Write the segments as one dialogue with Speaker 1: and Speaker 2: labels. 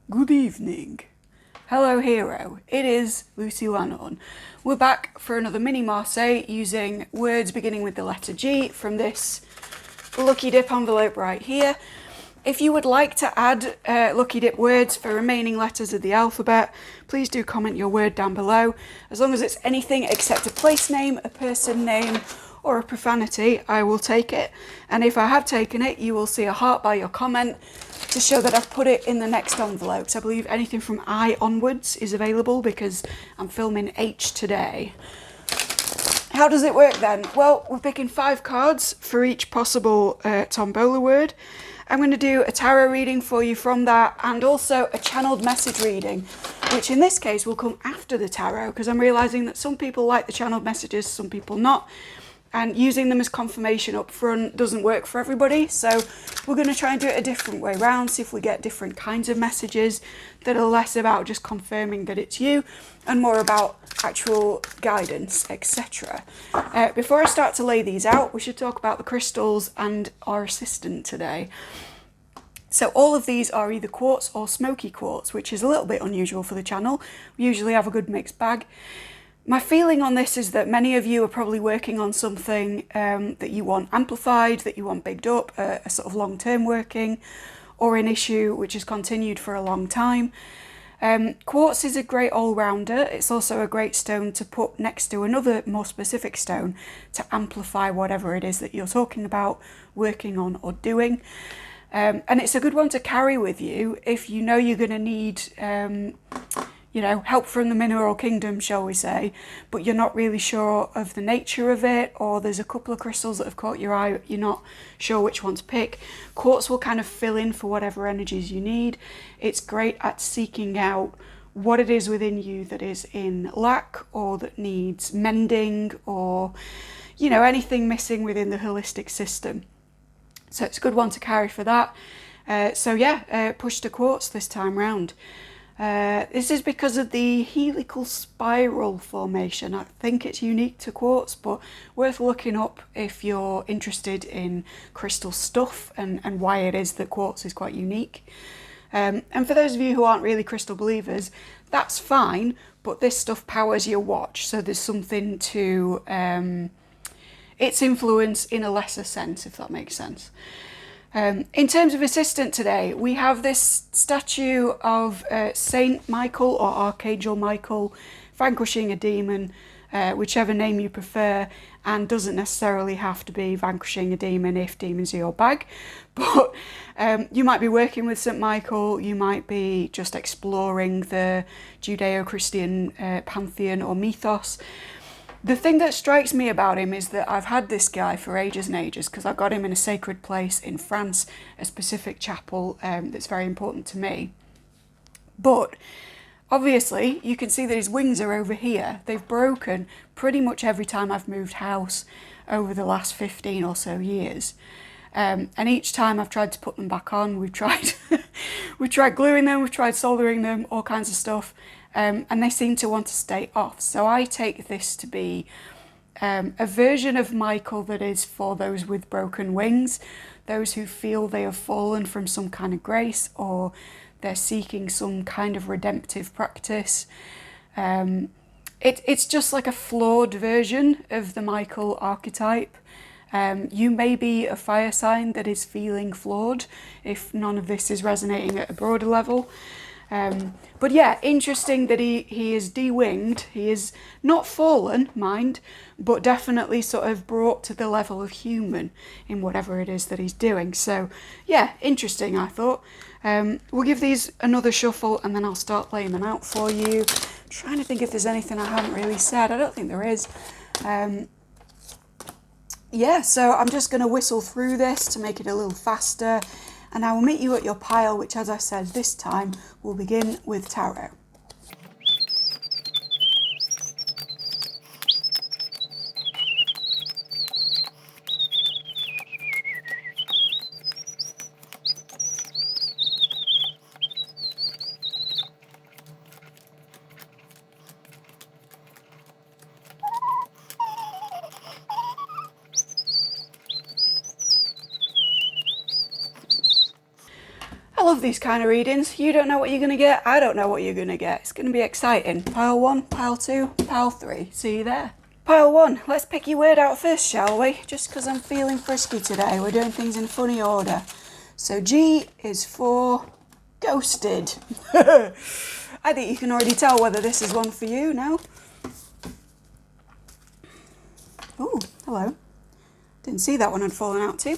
Speaker 1: Good evening. Hello hero, it is Lucy Lannon. We're back for another mini Marseille using words beginning with the letter G from this Lucky Dip envelope right here. If you would like to add Lucky Dip words for remaining letters of the alphabet, please do comment your word down below. As long as it's anything except a place name, a person name, or a profanity, I will take it. And if I have taken it, you will see a heart by your comment to show that I've put it in the next envelopes. I believe anything from I onwards is available because I'm filming H today. How does it work then? Well, we're picking 5 cards for each possible tombola word. I'm going to do a tarot reading for you from that and also a channeled message reading, which in this case will come after the tarot because I'm realising that some people like the channeled messages, some people not. And using them as confirmation up front doesn't work for everybody. So we're going to try and do it a different way around, see if we get different kinds of messages that are less about just confirming that it's you and more about actual guidance, etc. Before I start to lay these out, we should talk about the crystals and our assistant today. So all of these are either quartz or smoky quartz, which is a little bit unusual for the channel. We usually have a good mixed bag. My feeling on this is that many of you are probably working on something that you want amplified, that you want bigged up, a sort of long-term working, or an issue which has continued for a long time. Quartz is a great all-rounder. It's also a great stone to put next to another more specific stone to amplify whatever it is that you're talking about, working on or doing. And it's a good one to carry with you if you know you're going to need help from the mineral kingdom, shall we say, but you're not really sure of the nature of it, or there's a couple of crystals that have caught your eye, you're not sure which one to pick. Quartz will kind of fill in for whatever energies you need. It's great at seeking out what it is within you that is in lack or that needs mending or, anything missing within the holistic system. So it's a good one to carry for that. Push to quartz this time round. This is because of the helical spiral formation. I think it's unique to quartz, but worth looking up if you're interested in crystal stuff and why it is that quartz is quite unique. And for those of you who aren't really crystal believers, that's fine, but this stuff powers your watch, so there's something to its influence in a lesser sense, if that makes sense. In terms of assistant today, we have this statue of Saint Michael or Archangel Michael vanquishing a demon, whichever name you prefer, and doesn't necessarily have to be vanquishing a demon if demons are your bag. But you might be working with Saint Michael, you might be just exploring the Judeo-Christian pantheon or mythos. The thing that strikes me about him is that I've had this guy for ages and ages because I got him in a sacred place in France, a specific chapel that's very important to me. But obviously you can see that his wings are over here. They've broken pretty much every time I've moved house over the last 15 or so years. And each time I've tried to put them back on, we've tried gluing them, we've tried soldering them, all kinds of stuff. And they seem to want to stay off. So I take this to be a version of Michael that is for those with broken wings, those who feel they have fallen from some kind of grace or they're seeking some kind of redemptive practice. It's just like a flawed version of the Michael archetype. You may be a fire sign that is feeling flawed if none of this is resonating at a broader level. But yeah, interesting that he is de-winged. He is not fallen, mind, but definitely sort of brought to the level of human in whatever it is that he's doing. So yeah, interesting, I thought. We'll give these another shuffle and then I'll start laying them out for you. I'm trying to think if there's anything I haven't really said. I don't think there is. So I'm just going to whistle through this to make it a little faster. And I will meet you at your pile, which, as I said, this time will begin with tarot. these kind of readings. You don't know what you're going to get. I don't know what you're going to get. It's going to be exciting. Pile 1, pile 2, pile 3. See you there. Pile 1. Let's pick your word out first, shall we? Just because I'm feeling frisky today. We're doing things in funny order. So G is for ghosted. I think you can already tell whether this is one for you now. Oh, hello. Didn't see that one had fallen out too.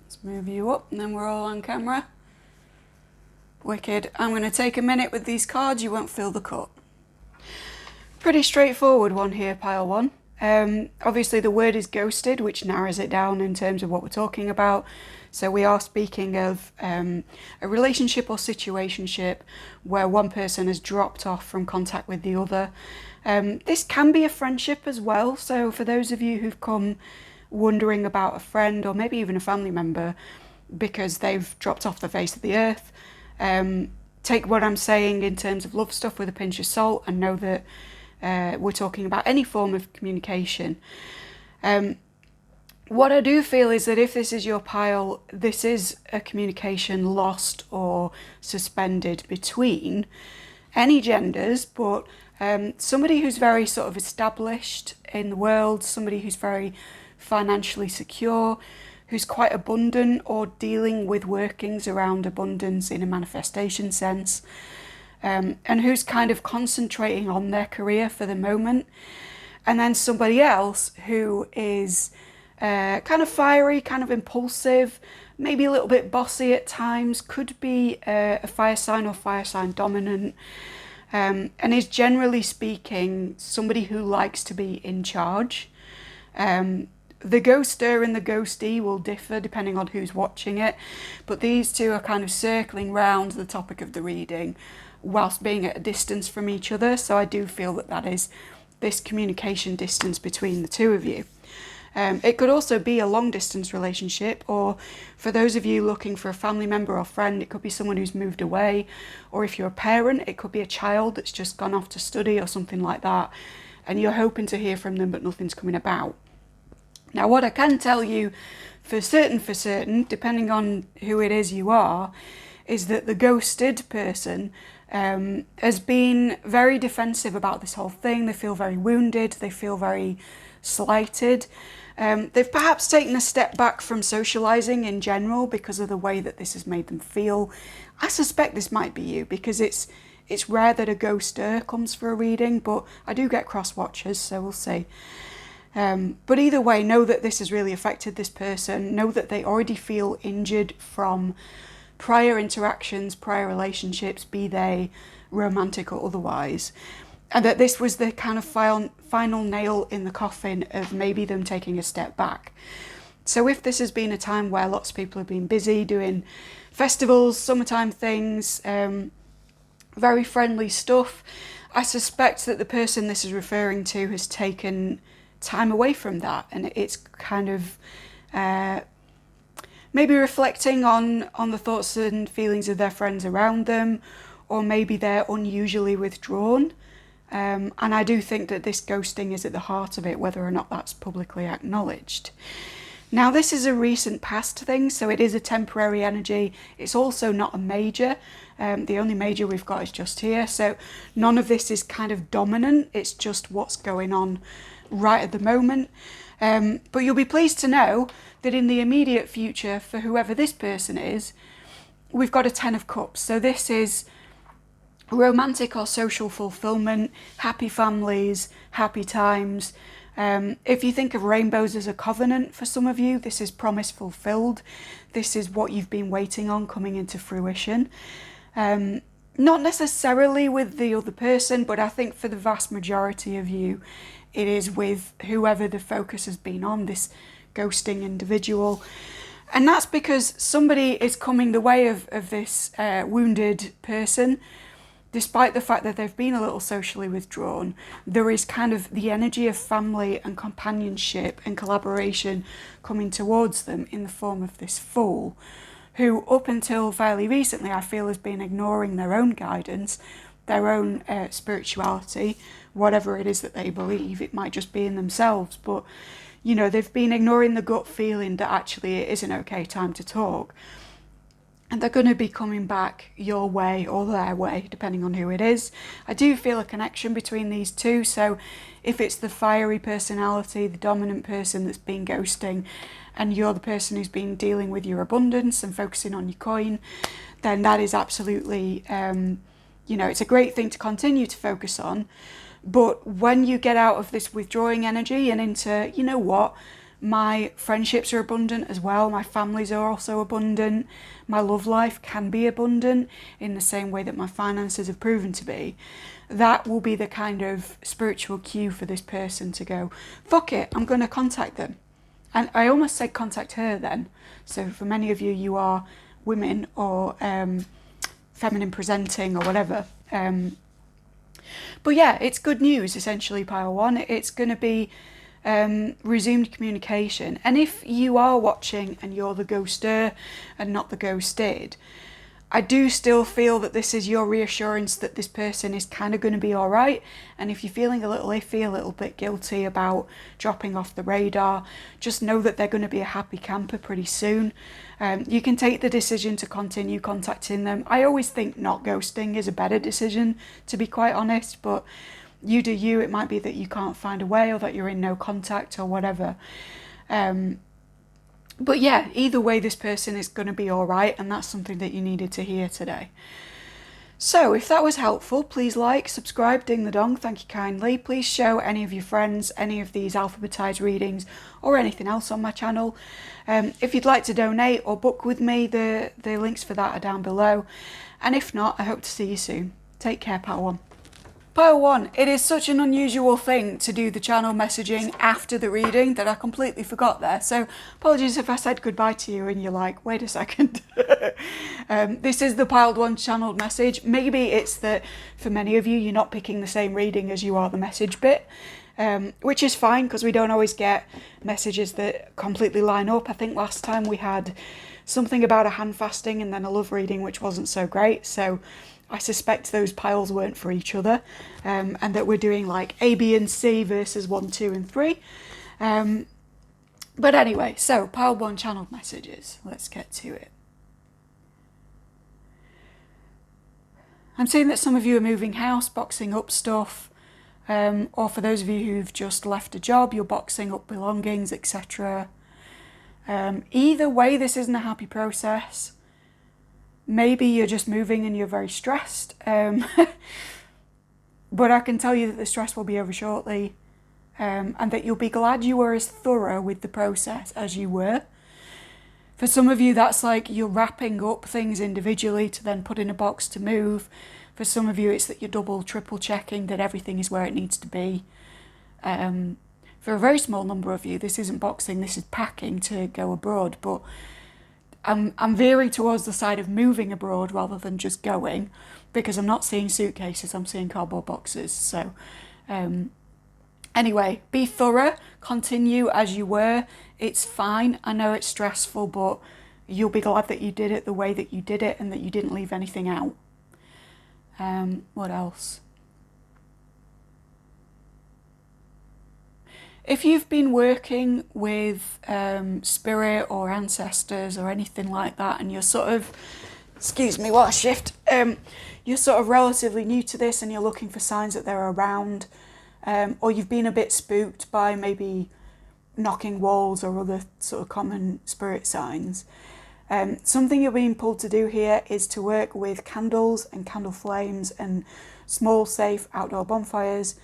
Speaker 1: Let's move you up and then we're all on camera. Wicked. I'm going to take a minute with these cards. You won't feel the cut. Pretty straightforward one here, pile 1. Obviously the word is ghosted, which narrows it down in terms of what we're talking about. So we are speaking of a relationship or situationship where one person has dropped off from contact with the other. This can be a friendship as well. So for those of you who've come wondering about a friend or maybe even a family member because they've dropped off the face of the earth, take what I'm saying in terms of love stuff with a pinch of salt and know that we're talking about any form of communication. What I do feel is that if this is your pile, this is a communication lost or suspended between any genders, but somebody who's very sort of established in the world, somebody who's very financially secure, who's quite abundant or dealing with workings around abundance in a manifestation sense, and who's kind of concentrating on their career for the moment. And then somebody else who is kind of fiery, kind of impulsive, maybe a little bit bossy at times, could be a fire sign or fire sign dominant, and is generally speaking somebody who likes to be in charge. The ghoster and the ghostee will differ depending on who's watching it, but these two are kind of circling round the topic of the reading whilst being at a distance from each other. So I do feel that that is this communication distance between the two of you. It could also be a long distance relationship, or for those of you looking for a family member or friend, it could be someone who's moved away, or if you're a parent, it could be a child that's just gone off to study or something like that, and you're hoping to hear from them but nothing's coming about. Now what I can tell you for certain, depending on who it is you are, is that the ghosted person has been very defensive about this whole thing. They feel very wounded, they feel very slighted. They've perhaps taken a step back from socialising in general because of the way that this has made them feel. I suspect this might be you because it's rare that a ghoster comes for a reading, but I do get cross watchers, so we'll see. But either way, know that this has really affected this person. Know that they already feel injured from prior interactions, prior relationships, be they romantic or otherwise. And that this was the kind of final nail in the coffin of maybe them taking a step back. So if this has been a time where lots of people have been busy doing festivals, summertime things, very friendly stuff, I suspect that the person this is referring to has taken time away from that, and it's kind of maybe reflecting on the thoughts and feelings of their friends around them, or maybe they're unusually withdrawn. And I do think that this ghosting is at the heart of it, whether or not that's publicly acknowledged. Now, this is a recent past thing, so it is a temporary energy. It's also not a major. The only major we've got is just here. So none of this is kind of dominant. It's just what's going on right at the moment. But you'll be pleased to know that in the immediate future, for whoever this person is, we've got a 10 of Cups. So this is romantic or social fulfillment, happy families, happy times. If you think of rainbows as a covenant for some of you, this is promise fulfilled. This is what you've been waiting on coming into fruition. Not necessarily with the other person, but I think for the vast majority of you, it is with whoever the focus has been on, this ghosting individual. And that's because somebody is coming the way of this wounded person. Despite the fact that they've been a little socially withdrawn, there is kind of the energy of family and companionship and collaboration coming towards them in the form of this Fool, who up until fairly recently I feel has been ignoring their own guidance, their own spirituality, whatever it is that they believe. It might just be in themselves, but you know, they've been ignoring the gut feeling that actually it is an okay time to talk. And they're going to be coming back your way or their way, depending on who it is. I do feel a connection between these two. So if it's the fiery personality, the dominant person that's been ghosting, and you're the person who's been dealing with your abundance and focusing on your coin, then that is absolutely, you know, it's a great thing to continue to focus on. But when you get out of this withdrawing energy and into, you know what, my friendships are abundant as well, my families are also abundant, my love life can be abundant in the same way that my finances have proven to be, that will be the kind of spiritual cue for this person to go, fuck it, I'm going to contact them. And I almost said contact her then. So for many of you, you are women or feminine presenting or whatever. But yeah, it's good news, essentially, pile one. It's going to be resumed communication. And if you are watching and you're the ghoster and not the ghosted, I do still feel that this is your reassurance that this person is kind of going to be all right. And if you're feeling a little iffy, a little bit guilty about dropping off the radar, just know that they're going to be a happy camper pretty soon. You can take the decision to continue contacting them. I always think not ghosting is a better decision, to be quite honest, but you do you. It might be that you can't find a way or that you're in no contact or whatever. But yeah, either way, this person is going to be all right, and that's something that you needed to hear today. So if that was helpful, please like, subscribe, ding the dong, thank you kindly. Please show any of your friends any of these alphabetized readings or anything else on my channel. If you'd like to donate or book with me, the links for that are down below. And if not, I hope to see you soon. Take care, Pile 1. Pile 1, it is such an unusual thing to do the channel messaging after the reading that I completely forgot there. So apologies if I said goodbye to you and you're like, wait a second. This is the Piled 1 channeled message. Maybe it's that for many of you, you're not picking the same reading as you are the message bit, which is fine because we don't always get messages that completely line up. I think last time we had something about a hand fasting and then a love reading, which wasn't so great. So I suspect those piles weren't for each other, and that we're doing like A, B, and C versus 1, 2, and 3. But anyway, so pile 1 channeled messages. Let's get to it. I'm seeing that some of you are moving house, boxing up stuff, or for those of you who've just left a job, you're boxing up belongings, etc. Either way, this isn't a happy process. Maybe you're just moving and you're very stressed, but I can tell you that the stress will be over shortly, and that you'll be glad you were as thorough with the process as you were. For some of you, that's like you're wrapping up things individually to then put in a box to move. For some of you, it's that you're double, triple checking that everything is where it needs to be. For a very small number of you, this isn't boxing, this is packing to go abroad, but I'm veering towards the side of moving abroad rather than just going, because I'm not seeing suitcases, I'm seeing cardboard boxes. So anyway, be thorough, continue as you were. It's fine. I know it's stressful, but you'll be glad that you did it the way that you did it and that you didn't leave anything out. What else? If you've been working with spirit or ancestors or anything like that, and you're sort of, excuse me, what a shift, you're sort of relatively new to this and you're looking for signs that they're around, or you've been a bit spooked by maybe knocking walls or other sort of common spirit signs, something you're being pulled to do here is to work with candles and candle flames and small, safe outdoor bonfires,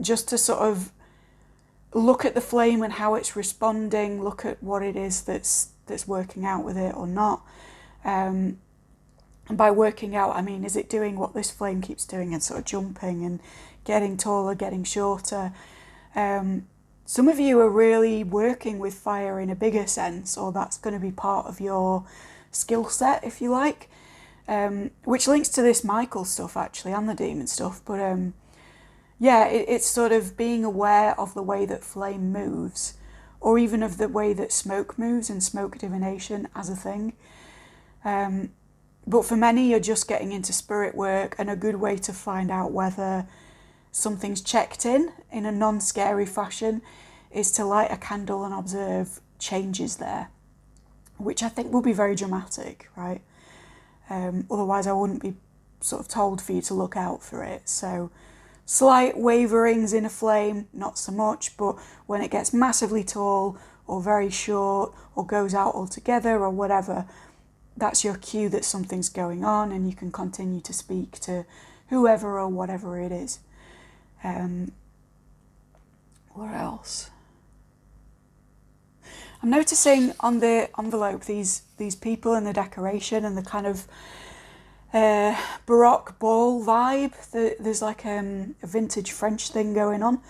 Speaker 1: just to sort of look at the flame and how it's responding, look at what it is that's working out with it or not. And by working out, I mean, is it doing what this flame keeps doing and sort of jumping and getting taller, getting shorter? Some of you are really working with fire in a bigger sense, or that's going to be part of your skill set, if you like, which links to this Michael stuff, actually, and the demon stuff. But yeah, it's sort of being aware of the way that flame moves, or even of the way that smoke moves and smoke divination as a thing. But for many, you're just getting into spirit work, and a good way to find out whether something's checked in a non-scary fashion is to light a candle and observe changes there, which I think will be very dramatic, right? Otherwise I wouldn't be sort of told for you to look out for it. So slight waverings in a flame, not so much, but when it gets massively tall or very short or goes out altogether or whatever, that's your cue that something's going on, and you can continue to speak to whoever or whatever it is. What else? I'm noticing on the envelope these people and the decoration and the kind of Baroque ball vibe. There's like a vintage French thing going on.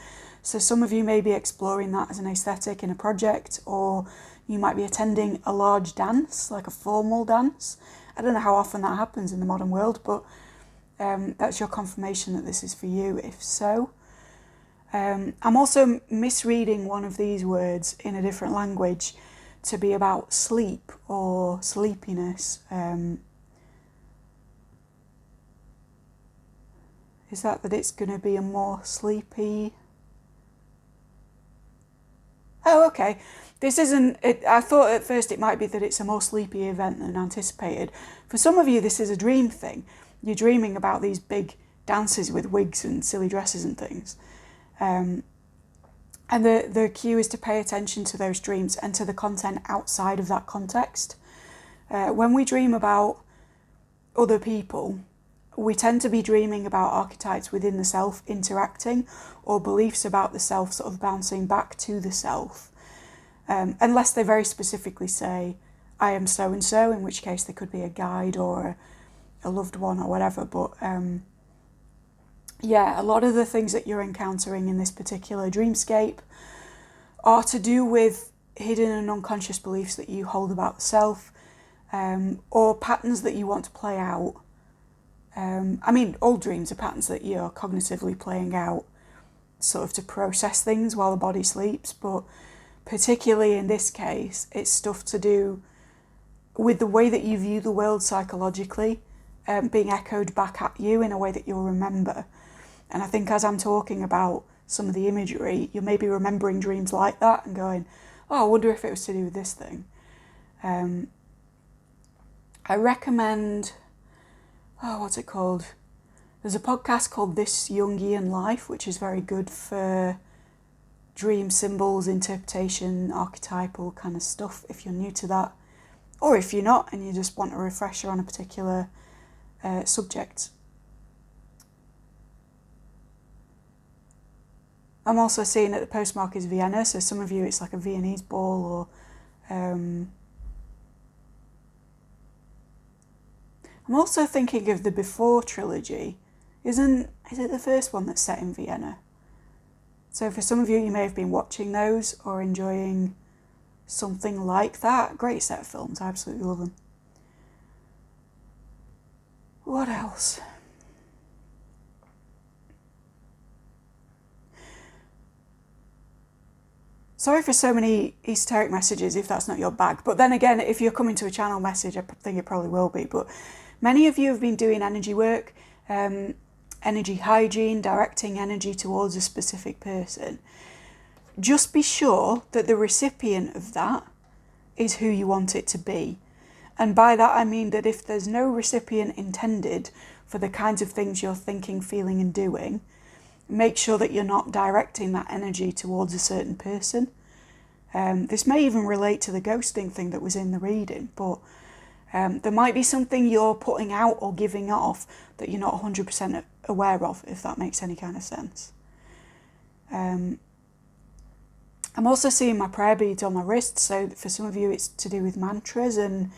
Speaker 1: So some of you may be exploring that as an aesthetic in a project, or you might be attending a large dance, like a formal dance. I don't know how often that happens in the modern world, but that's your confirmation that this is for you, if so. I'm also misreading one of these words in a different language to be about sleep or sleepiness. Is that it's going to be a more sleepy... Oh, okay. This isn't... I thought at first it might be that it's a more sleepy event than anticipated. For some of you, this is a dream thing. You're dreaming about these big dances with wigs and silly dresses and things. And the cue is to pay attention to those dreams and to the content outside of that context. When we dream about other people, we tend to be dreaming about archetypes within the self interacting, or beliefs about the self sort of bouncing back to the self. Unless they very specifically say, I am so-and-so, in which case they could be a guide or a loved one or whatever. But yeah, a lot of the things that you're encountering in this particular dreamscape are to do with hidden and unconscious beliefs that you hold about the self, or patterns that you want to play out. I mean, all dreams are patterns that you're cognitively playing out, sort of to process things while the body sleeps, but particularly in this case, it's stuff to do with the way that you view the world psychologically, being echoed back at you in a way that you'll remember. And I think as I'm talking about some of the imagery, you may be remembering dreams like that and going, oh, I wonder if it was to do with this thing. I recommend... what's it called? There's a podcast called This Jungian Life, which is very good for dream symbols, interpretation, archetypal kind of stuff, if you're new to that. Or if you're not and you just want a refresher on a particular subject. I'm also seeing that the postmark is Vienna, so some of you it's like a Viennese ball, or... I'm also thinking of the Before trilogy. Is it the first one that's set in Vienna? So for some of you, you may have been watching those or enjoying something like that. Great set of films, I absolutely love them. What else? Sorry for so many esoteric messages if that's not your bag. But then again, if you're coming to a channel message, I think it probably will be. But many of you have been doing energy work, energy hygiene, directing energy towards a specific person. Just be sure that the recipient of that is who you want it to be. And by that I mean that if there's no recipient intended for the kinds of things you're thinking, feeling and doing, make sure that you're not directing that energy towards a certain person. This may even relate to the ghosting thing that was in the reading, but there might be something you're putting out or giving off that you're not 100% aware of, if that makes any kind of sense. I'm also seeing my prayer beads on my wrist, so for some of you it's to do with mantras and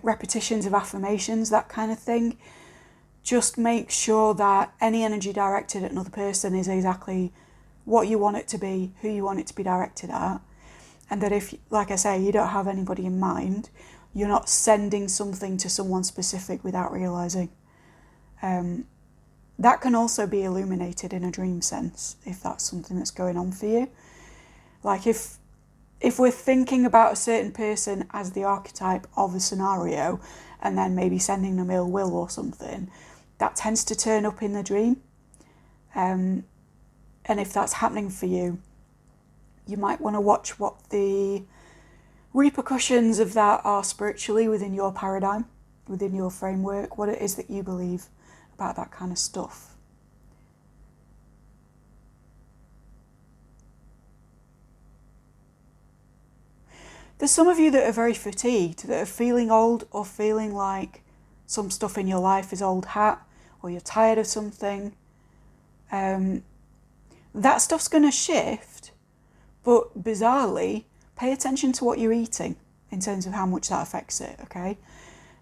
Speaker 1: repetitions of affirmations, that kind of thing. Just make sure that any energy directed at another person is exactly what you want it to be, who you want it to be directed at. And that if, like I say, you don't have anybody in mind, you're not sending something to someone specific without realising. That can also be illuminated in a dream sense, if that's something that's going on for you. Like if we're thinking about a certain person as the archetype of a scenario, and then maybe sending them ill will or something, that tends to turn up in the dream. And if that's happening for you, you might want to watch what the repercussions of that are spiritually within your paradigm, within your framework, what it is that you believe about that kind of stuff. There's some of you that are very fatigued, that are feeling old or feeling like some stuff in your life is old hat, or you're tired of something. That stuff's going to shift, but bizarrely, pay attention to what you're eating in terms of how much that affects it, okay?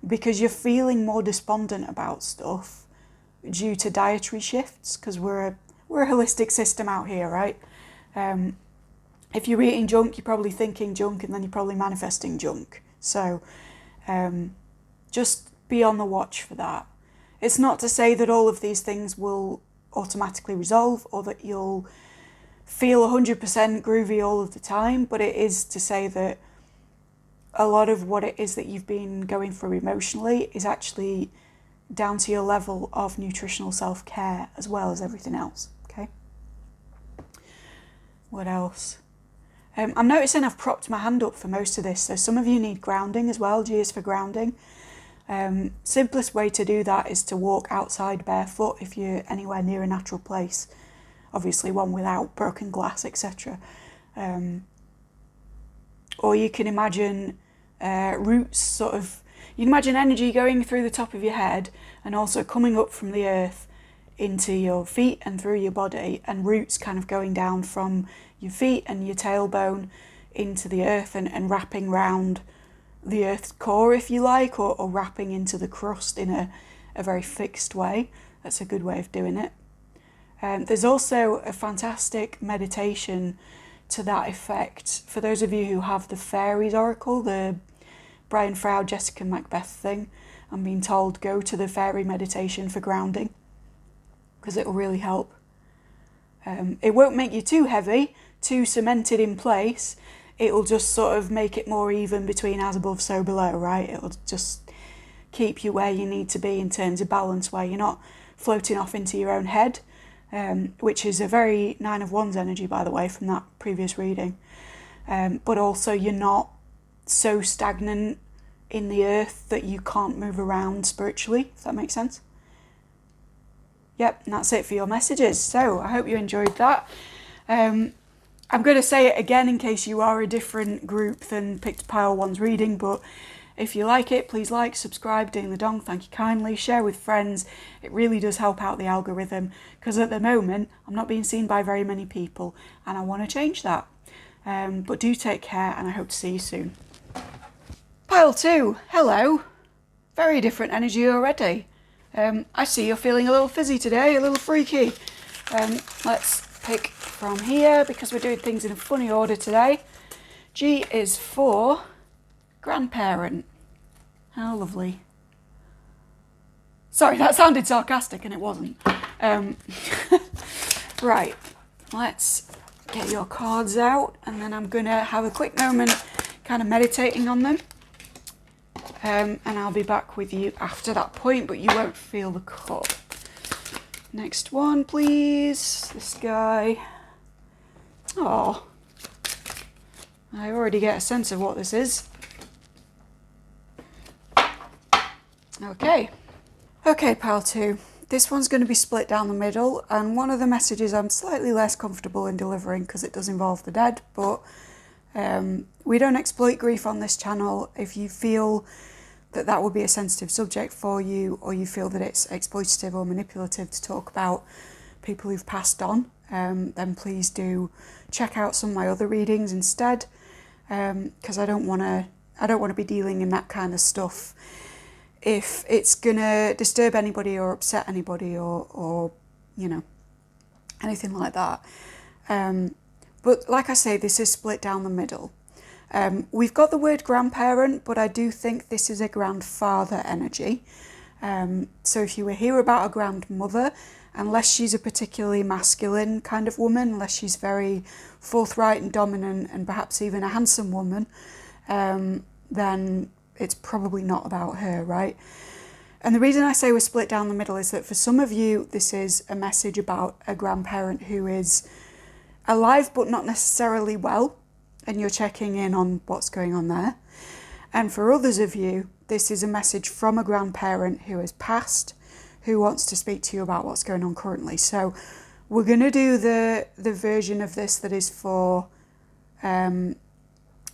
Speaker 1: Because you're feeling more despondent about stuff due to dietary shifts, because we're a holistic system out here, right? If you're eating junk, you're probably thinking junk, and then you're probably manifesting junk. So just be on the watch for that. It's not to say that all of these things will automatically resolve or that you'll feel 100% groovy all of the time, but it is to say that a lot of what it is that you've been going through emotionally is actually down to your level of nutritional self-care as well as everything else, okay? What else? I'm noticing I've propped my hand up for most of this, so some of you need grounding as well. G is for grounding. Simplest way to do that is to walk outside barefoot if you're anywhere near a natural place. Obviously one without broken glass, etc. Or you can imagine roots sort of, you can imagine energy going through the top of your head and also coming up from the earth into your feet and through your body, and roots kind of going down from your feet and your tailbone into the earth and wrapping round the earth's core, if you like, or wrapping into the crust in a very fixed way. That's a good way of doing it. There's also a fantastic meditation to that effect for those of you who have the Fairies Oracle, the Brian Froud, Jessica Macbeth thing. I'm being told go to the fairy meditation for grounding, because it will really help. It won't make you too heavy, too cemented in place. It'll just sort of make it more even between as above, so below, right? It'll just keep you where you need to be in terms of balance, where you're not floating off into your own head, which is a very 9 of Wands energy, by the way, from that previous reading. But also you're not so stagnant in the earth that you can't move around spiritually, if that makes sense. Yep, and that's it for your messages. So I hope you enjoyed that. I'm going to say it again in case you are a different group than Picked Pile One's reading, but if you like it, please like, subscribe, ding the dong, thank you kindly, share with friends. It really does help out the algorithm, because at the moment I'm not being seen by very many people and I want to change that. But do take care, and I hope to see you soon. Pile 2, hello. Very different energy already. I see you're feeling a little fizzy today, a little freaky. Let's pick from here because we're doing things in a funny order today. G is for grandparent. How lovely. Sorry, that sounded sarcastic and it wasn't. Right, let's get your cards out, and then I'm going to have a quick moment kind of meditating on them. And I'll be back with you after that point, but you won't feel the cup. Next one, please. This guy. Oh, I already get a sense of what this is. Okay, pile 2. This one's going to be split down the middle, and one of the messages I'm slightly less comfortable in delivering because it does involve the dead, but we don't exploit grief on this channel. If you feel that would be a sensitive subject for you, or you feel that it's exploitative or manipulative to talk about people who've passed on, then please do check out some of my other readings instead, because I don't want to be dealing in that kind of stuff if it's gonna disturb anybody or upset anybody or you know, anything like that. But like I say, this is split down the middle. We've got the word grandparent, but I do think this is a grandfather energy. So if you were here about a grandmother, unless she's a particularly masculine kind of woman, unless she's very forthright and dominant and perhaps even a handsome woman, then it's probably not about her, right? And the reason I say we're split down the middle is that for some of you, this is a message about a grandparent who is alive but not necessarily well, and you're checking in on what's going on there. And for others of you, this is a message from a grandparent who has passed, who wants to speak to you about what's going on currently. So we're going to do the version of this that is for an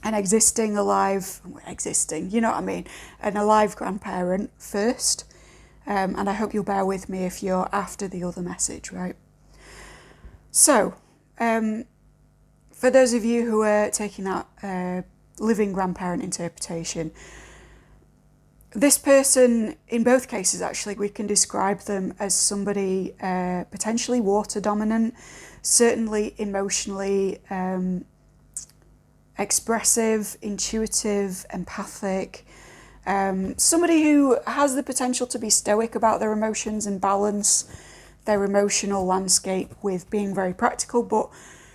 Speaker 1: existing, you know what I mean, an alive grandparent first. And I hope you'll bear with me if you're after the other message, right? So, for those of you who are taking that living grandparent interpretation, this person, in both cases actually, we can describe them as somebody potentially water dominant, certainly emotionally expressive, intuitive, empathic, somebody who has the potential to be stoic about their emotions and balance their emotional landscape with being very practical, but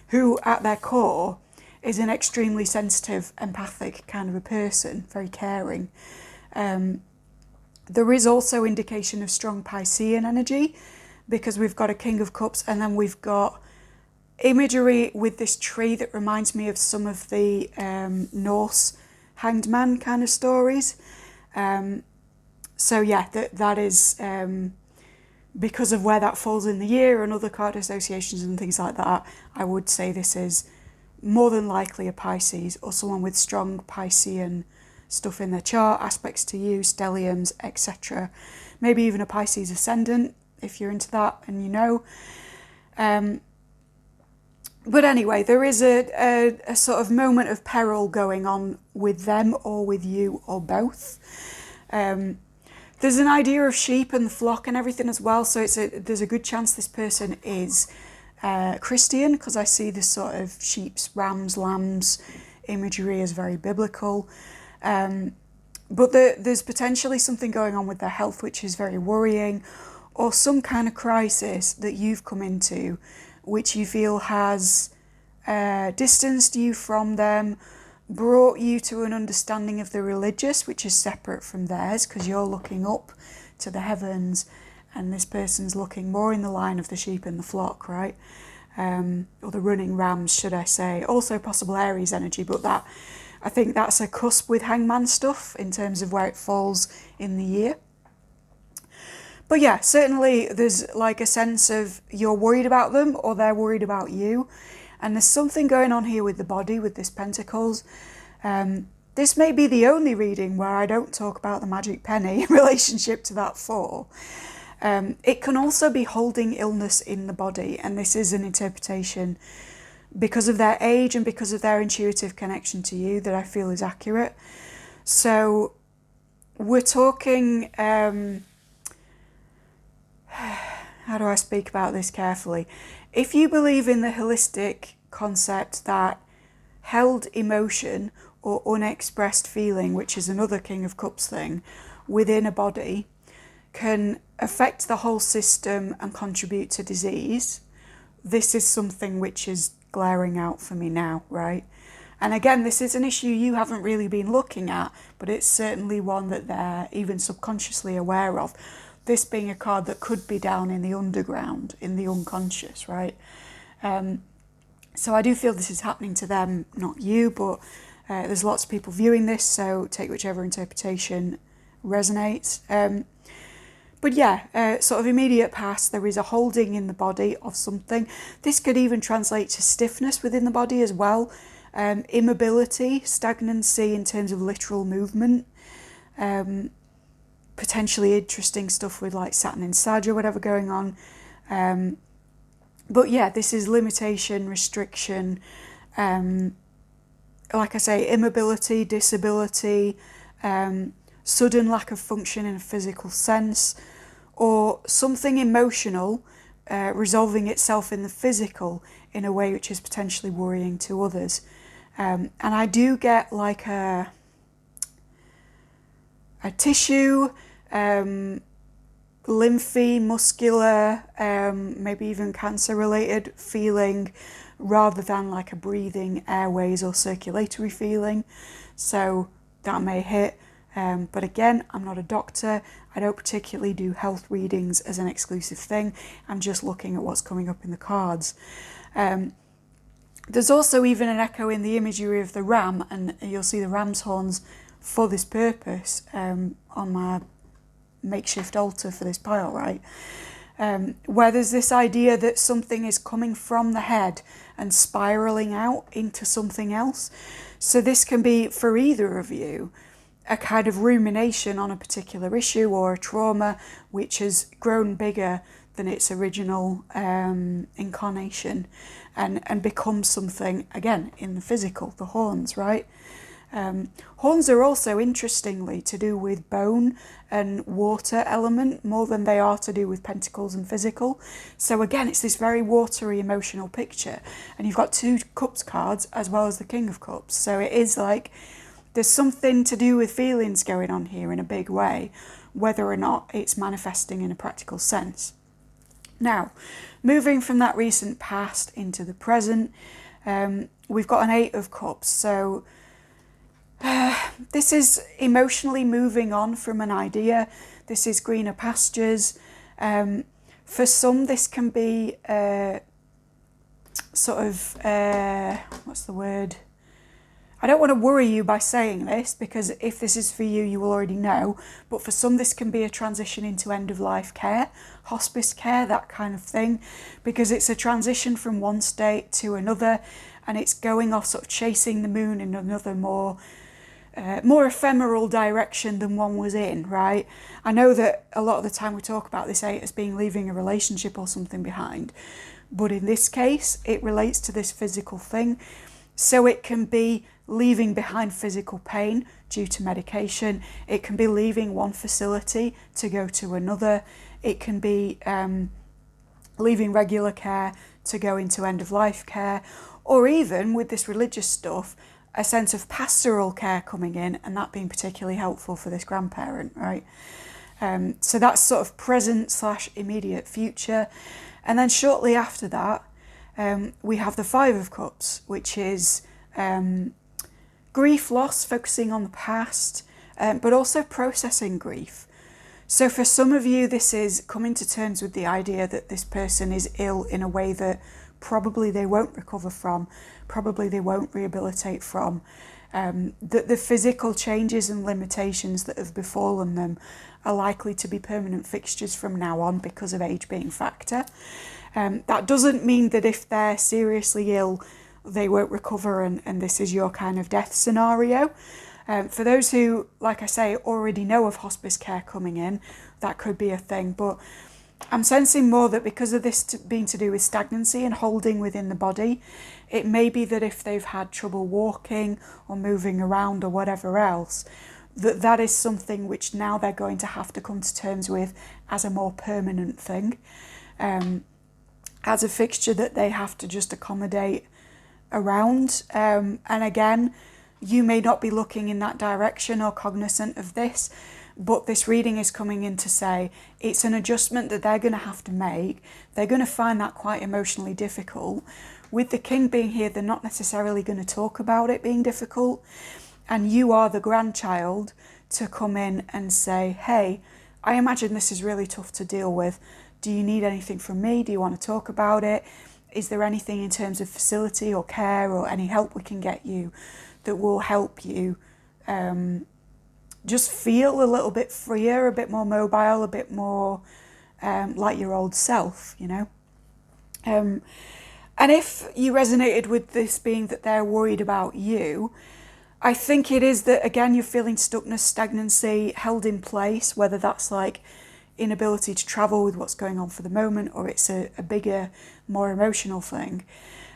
Speaker 1: who at their core is an extremely sensitive, empathic kind of a person, very caring. There is also indication of strong Piscean energy because we've got a King of Cups and then we've got imagery with this tree that reminds me of some of the Norse hanged man kind of stories. So yeah, that is because of where that falls in the year and other card associations and things like that, I would say this is more than likely a Pisces or someone with strong Piscean stuff in their chart, aspects to you, stelliums, etc. Maybe even a Pisces ascendant if you're into that and you know. But anyway, there is a sort of moment of peril going on with them or with you or both. There's an idea of sheep and the flock and everything as well, so there's a good chance this person is Christian, because I see this sort of sheep's, rams, lambs imagery as very biblical. But there's potentially something going on with their health which is very worrying, or some kind of crisis that you've come into which you feel has distanced you from them, brought you to an understanding of the religious, which is separate from theirs, because you're looking up to the heavens and this person's looking more in the line of the sheep and the flock, right? Or the running rams, should I say. Also possible Aries energy, but that, I think that's a cusp with hangman stuff in terms of where it falls in the year. But yeah, certainly there's like a sense of you're worried about them or they're worried about you. And there's something going on here with the body, with this Pentacles. This may be the only reading where I don't talk about the magic penny in relationship to that 4. It can also be holding illness in the body. And this is an interpretation because of their age and because of their intuitive connection to you that I feel is accurate. So we're talking... how do I speak about this carefully? If you believe in the holistic concept that held emotion or unexpressed feeling, which is another King of Cups thing, within a body, can affect the whole system and contribute to disease, this is something which is glaring out for me now, right? And again, this is an issue you haven't really been looking at, but it's certainly one that they're even subconsciously aware of. This being a card that could be down in the underground, in the unconscious, right? So I do feel this is happening to them, not you, but there's lots of people viewing this, so take whichever interpretation resonates. But yeah, sort of immediate past, there is a holding in the body of something. This could even translate to stiffness within the body as well. Immobility, stagnancy in terms of literal movement. Potentially interesting stuff with like Saturn in Sag or whatever going on. But yeah, this is limitation, restriction, like I say, immobility, disability, sudden lack of function in a physical sense, or something emotional resolving itself in the physical in a way which is potentially worrying to others. And I do get like a tissue, lymphy, muscular, maybe even cancer-related feeling, rather than like a breathing, airways or circulatory feeling. So that may hit. But again, I'm not a doctor. I don't particularly do health readings as an exclusive thing. I'm just looking at what's coming up in the cards. There's also even an echo in the imagery of the ram, and you'll see the ram's horns for this purpose on my makeshift altar for this pile, right? Where there's this idea that something is coming from the head and spiraling out into something else. So this can be, for either of you, a kind of rumination on a particular issue or a trauma which has grown bigger than its original incarnation and becomes something, again, in the physical, the horns, right? Horns are also, interestingly, to do with bone and water element more than they are to do with pentacles and physical. So again, it's this very watery emotional picture. And you've got 2 cups cards as well as the King of Cups. So it is like there's something to do with feelings going on here in a big way, whether or not it's manifesting in a practical sense. Now, moving from that recent past into the present, we've got an 8 of Cups. So this is emotionally moving on from an idea. This is greener pastures. For some, this can be what's the word? I don't want to worry you by saying this, because if this is for you, you will already know. But for some, this can be a transition into end-of-life care, hospice care, that kind of thing, because it's a transition from one state to another, and it's going off sort of chasing the moon in another more ephemeral direction than one was in, right? I know that a lot of the time we talk about this 8 as being leaving a relationship or something behind, but in this case, it relates to this physical thing. So it can be leaving behind physical pain due to medication. It can be leaving one facility to go to another. It can be leaving regular care to go into end-of-life care, or even with this religious stuff, a sense of pastoral care coming in, and that being particularly helpful for this grandparent, right? So that's sort of present / immediate future. And then shortly after that, we have the 5 of Cups, which is grief, loss, focusing on the past, but also processing grief. So for some of you, this is coming to terms with the idea that this person is ill in a way that probably they won't recover from, probably they won't rehabilitate from, that the physical changes and limitations that have befallen them are likely to be permanent fixtures from now on because of age being a factor. That doesn't mean that if they're seriously ill, they won't recover and this is your kind of death scenario. For those who, like I say, already know of hospice care coming in, that could be a thing. But I'm sensing more that because of this being to do with stagnancy and holding within the body, it may be that if they've had trouble walking or moving around or whatever else, that is something which now they're going to have to come to terms with as a more permanent thing, as a fixture that they have to just accommodate around. And again, you may not be looking in that direction or cognizant of this, but this reading is coming in to say it's an adjustment that they're going to have to make. They're going to find that quite emotionally difficult. With the King being here, they're not necessarily going to talk about it being difficult. And you are the grandchild to come in and say, hey, I imagine this is really tough to deal with. Do you need anything from me? Do you want to talk about it? Is there anything in terms of facility or care or any help we can get you that will help you just feel a little bit freer, a bit more mobile, a bit more like your old self, you know? And if you resonated with this being that they're worried about you, I think it is that, again, you're feeling stuckness, stagnancy, held in place, whether that's like inability to travel with what's going on for the moment, or it's a bigger, more emotional thing.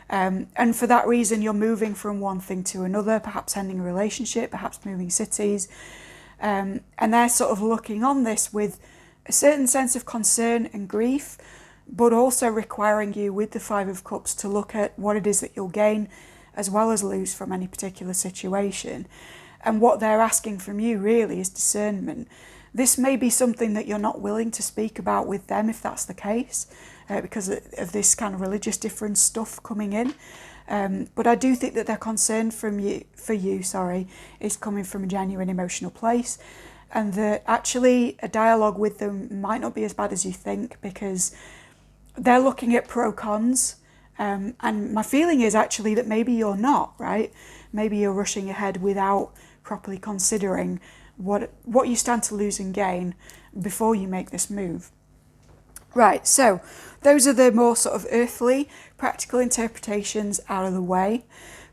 Speaker 1: And for that reason, you're moving from one thing to another, perhaps ending a relationship, perhaps moving cities. And they're sort of looking on this with a certain sense of concern and grief, but also requiring you with the 5 of Cups to look at what it is that you'll gain as well as lose from any particular situation. And what they're asking from you really is discernment. This may be something that you're not willing to speak about with them if that's the case, because of this kind of religious difference stuff coming in. But I do think that their concern for you, is coming from a genuine emotional place, and that actually a dialogue with them might not be as bad as you think, because they're looking at pro cons. And my feeling is actually that maybe you're not, right? Maybe you're rushing ahead without properly considering what you stand to lose and gain before you make this move. Right, so those are the more sort of earthly, practical interpretations out of the way.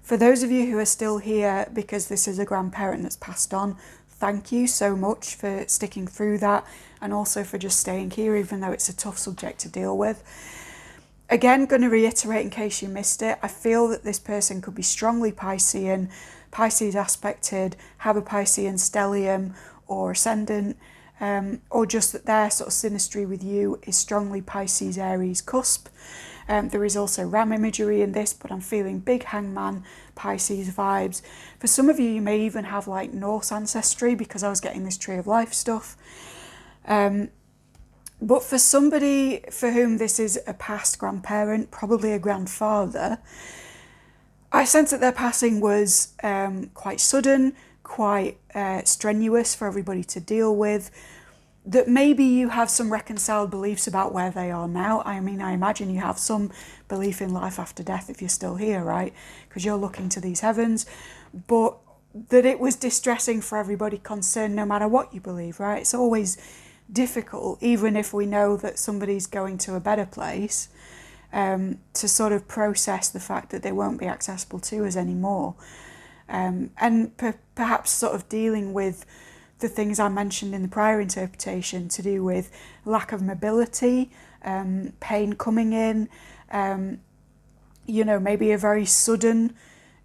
Speaker 1: For those of you who are still here because this is a grandparent that's passed on, thank you so much for sticking through that, and also for just staying here even though it's a tough subject to deal with. Again, going to reiterate in case you missed it, I feel that this person could be strongly Piscean, Pisces aspected, have a Piscean stellium or ascendant, or just that their sort of synastry with you is strongly Pisces Aries cusp. There is also Ram imagery in this, but I'm feeling big hangman Pisces vibes. For some of you, you may even have like Norse ancestry, because I was getting this tree of life stuff. But for somebody for whom this is a past grandparent, probably a grandfather, I sense that their passing was quite sudden, quite strenuous for everybody to deal with, that maybe you have some reconciled beliefs about where they are now. I mean, I imagine you have some belief in life after death if you're still here, right? Because you're looking to these heavens. But that it was distressing for everybody concerned, no matter what you believe, right? It's always difficult, even if we know that somebody's going to a better place, to sort of process the fact that they won't be accessible to us anymore. And perhaps sort of dealing with the things I mentioned in the prior interpretation to do with lack of mobility, pain coming in, maybe a very sudden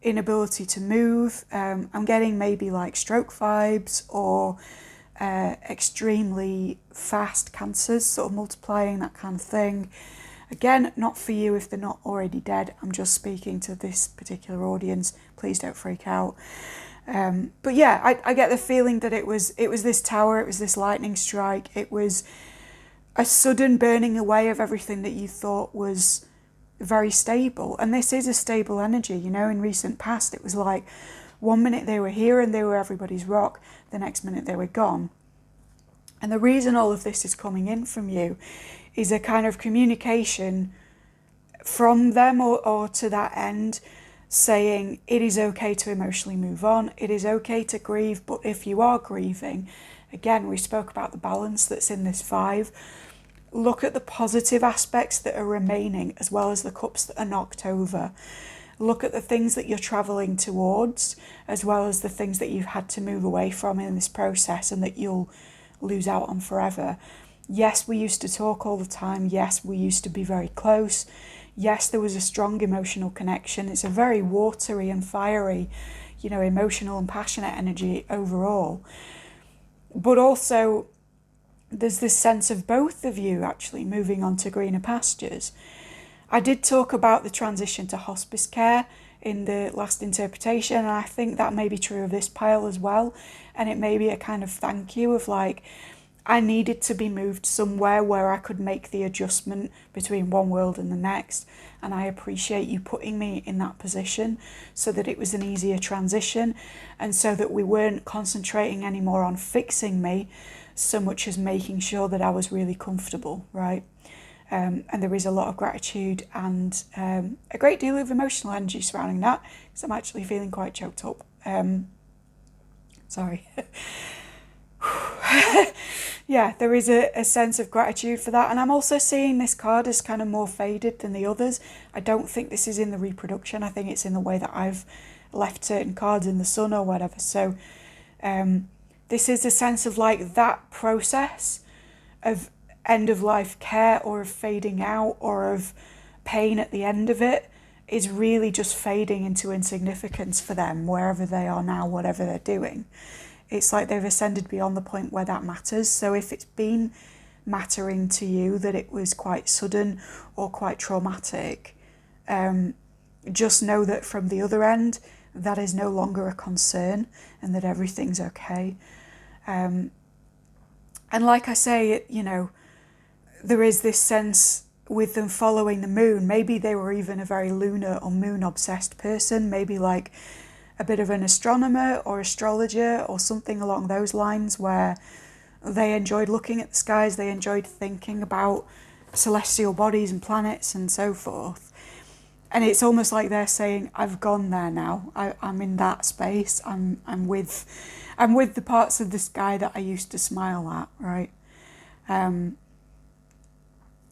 Speaker 1: inability to move. I'm getting maybe like stroke vibes, or extremely fast cancers sort of multiplying, that kind of thing. Again, not for you if they're not already dead. I'm just speaking to this particular audience. Please don't freak out. But yeah, I get the feeling that it was this tower, it was this lightning strike, it was a sudden burning away of everything that you thought was very stable. And this is a stable energy, in recent past it was like 1 minute they were here and they were everybody's rock, the next minute they were gone. And the reason all of this is coming in from you is a kind of communication from them or to that end, saying it is okay to emotionally move on, it is okay to grieve, but if you are grieving, again, we spoke about the balance that's in this 5, look at the positive aspects that are remaining as well as the cups that are knocked over. Look at the things that you're travelling towards as well as the things that you've had to move away from in this process and that you'll lose out on forever. Yes, we used to talk all the time. Yes, we used to be very close. Yes, there was a strong emotional connection. It's a very watery and fiery, emotional and passionate energy overall. But also, there's this sense of both of you actually moving on to greener pastures. I did talk about the transition to hospice care in the last interpretation, and I think that may be true of this pile as well. And it may be a kind of thank you of like, I needed to be moved somewhere where I could make the adjustment between one world and the next. And I appreciate you putting me in that position so that it was an easier transition and so that we weren't concentrating anymore on fixing me so much as making sure that I was really comfortable, right? And there is a lot of gratitude and a great deal of emotional energy surrounding that, because I'm actually feeling quite choked up. Sorry. Yeah, there is a sense of gratitude for that. And I'm also seeing this card as kind of more faded than the others. I don't think this is in the reproduction. I think it's in the way that I've left certain cards in the sun or whatever. So this is a sense of like that process of end of life care or of fading out or of pain at the end of it is really just fading into insignificance for them wherever they are now, whatever they're doing. It's like they've ascended beyond the point where that matters. So if it's been mattering to you that it was quite sudden or quite traumatic, just know that from the other end, that is no longer a concern and that everything's okay. And like I say, there is this sense with them following the moon. Maybe they were even a very lunar or moon obsessed person, maybe like a bit of an astronomer or astrologer or something along those lines, where they enjoyed looking at the skies, they enjoyed thinking about celestial bodies and planets and so forth. And it's almost like they're saying, I've gone there now. I'm in that space. I'm with the parts of the sky that I used to smile at, right?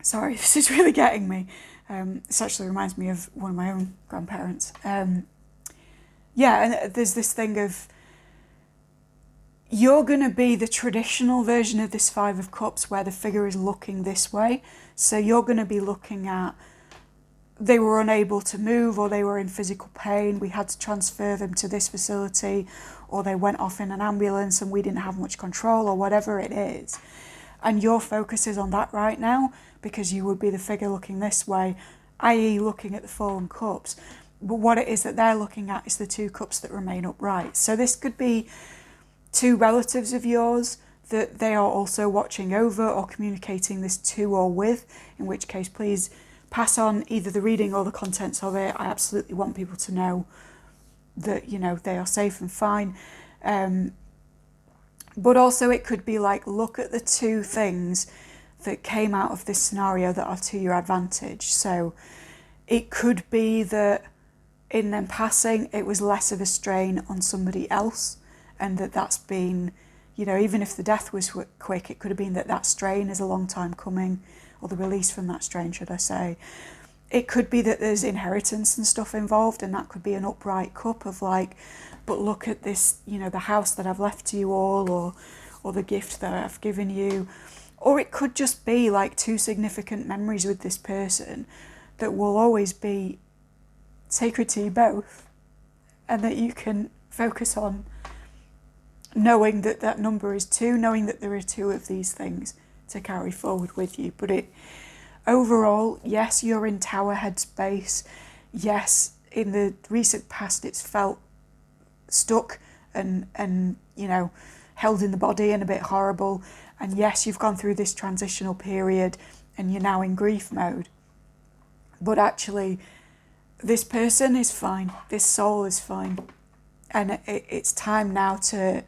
Speaker 1: Sorry, this is really getting me. This actually reminds me of one of my own grandparents. Yeah, and there's this thing of, you're going to be the traditional version of this Five of Cups where the figure is looking this way. So you're going to be looking at, they were unable to move, or they were in physical pain, we had to transfer them to this facility, or they went off in an ambulance and we didn't have much control, or whatever it is. And your focus is on that right now, because you would be the figure looking this way, i.e. looking at the Fallen Cups. But what it is that they're looking at is the two cups that remain upright. So this could be two relatives of yours that they are also watching over or communicating this to or with, in which case please pass on either the reading or the contents of it. I absolutely want people to know that, you know, they are safe and fine. But also it could be like, look at the two things that came out of this scenario that are to your advantage. So it could be that in them passing, it was less of a strain on somebody else, and that's been, you know, even if the death was quick, it could have been that strain is a long time coming, or the release from that strain, should I say. It could be that there's inheritance and stuff involved, and that could be an upright cup of like, but look at this, you know, the house that I've left to you all, or the gift that I've given you. Or it could just be like two significant memories with this person that will always be sacred to you both, and that you can focus on knowing that that number is two, knowing that there are two of these things to carry forward with you. But it overall, yes, you're in tower headspace. Yes, in the recent past it's felt stuck and you know, held in the body and a bit horrible. And yes, you've gone through this transitional period and you're now in grief mode. But actually, this person is fine. This soul is fine. And it's time now to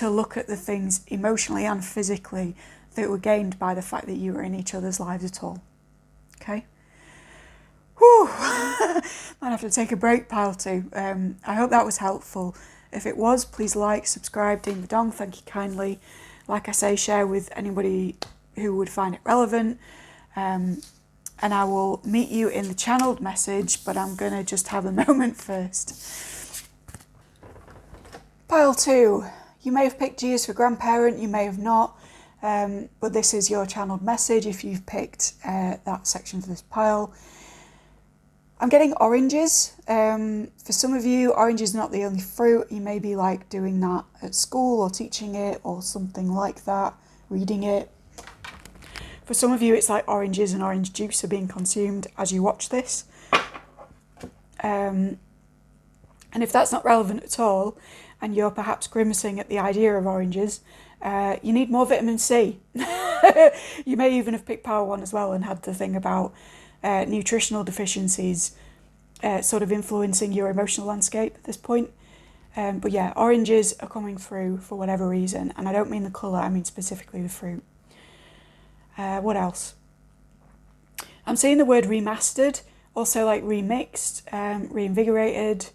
Speaker 1: look at the things emotionally and physically that were gained by the fact that you were in each other's lives at all. Okay? Whew. Might have to take a break, pile two. I hope that was helpful. If it was, please like, subscribe, ding the dong, thank you kindly. Like I say, share with anybody who would find it relevant. And I will meet you in the channeled message, but I'm going to just have a moment first. Pile two. You may have picked G as for grandparent, you may have not, but this is your channeled message if you've picked that section of this pile. I'm getting oranges. For some of you, orange is not the only fruit. You may be like doing that at school or teaching it or something like that, reading it. For some of you, it's like oranges and orange juice are being consumed as you watch this. And if that's not relevant at all, and you're perhaps grimacing at the idea of oranges, you need more vitamin C. You may even have picked Power 1 as well and had the thing about nutritional deficiencies sort of influencing your emotional landscape at this point. But yeah, oranges are coming through for whatever reason, and I don't mean the colour, I mean specifically the fruit. What else? I'm seeing the word remastered, also like remixed, reinvigorated.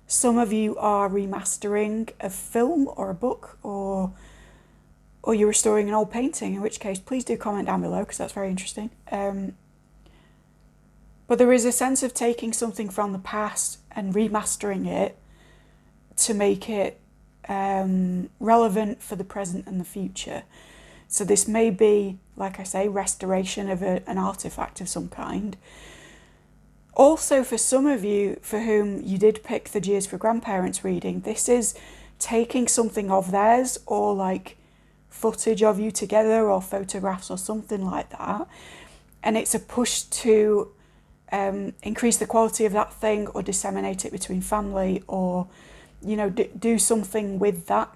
Speaker 1: Some of you are remastering a film or a book, or you're restoring an old painting, in which case please do comment down below because that's very interesting. But there is a sense of taking something from the past and remastering it to make it relevant for the present and the future. So this may be, like I say, restoration of an artifact of some kind. Also, for some of you for whom you did pick the Gears for Grandparents reading, this is taking something of theirs, or like footage of you together, or photographs or something like that. And it's a push to increase the quality of that thing, or disseminate it between family, or, you know, do something with that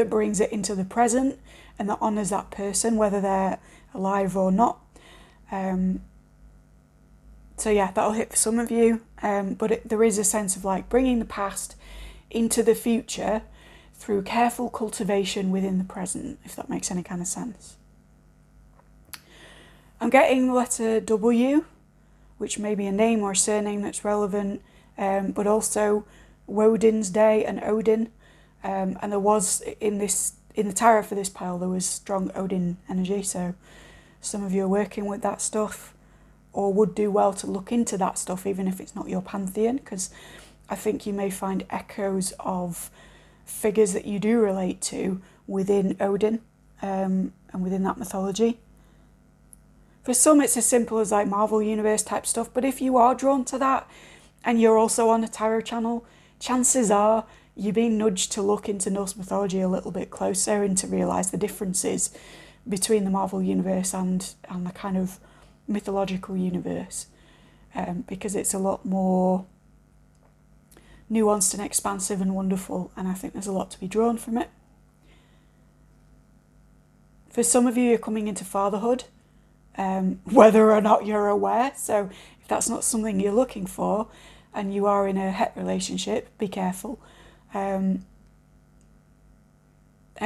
Speaker 1: brings it into the present and that honours that person, whether they're alive or not. So yeah, that'll hit for some of you, but there is a sense of like bringing the past into the future through careful cultivation within the present, if that makes any kind of sense. I'm getting the letter W, which may be a name or a surname that's relevant, but also Woden's Day and Odin. And there was, in the tarot for this pile, there was strong Odin energy, so some of you are working with that stuff, or would do well to look into that stuff, even if it's not your pantheon, because I think you may find echoes of figures that you do relate to within Odin, and within that mythology. For some, it's as simple as like Marvel Universe type stuff, but if you are drawn to that and you're also on a tarot channel, chances are you're being nudged to look into Norse mythology a little bit closer and to realise the differences between the Marvel Universe and the kind of mythological universe, because it's a lot more nuanced and expansive and wonderful, and I think there's a lot to be drawn from it. For some of you, you're coming into fatherhood, whether or not you're aware. So if that's not something you're looking for and you are in a het relationship, be careful. And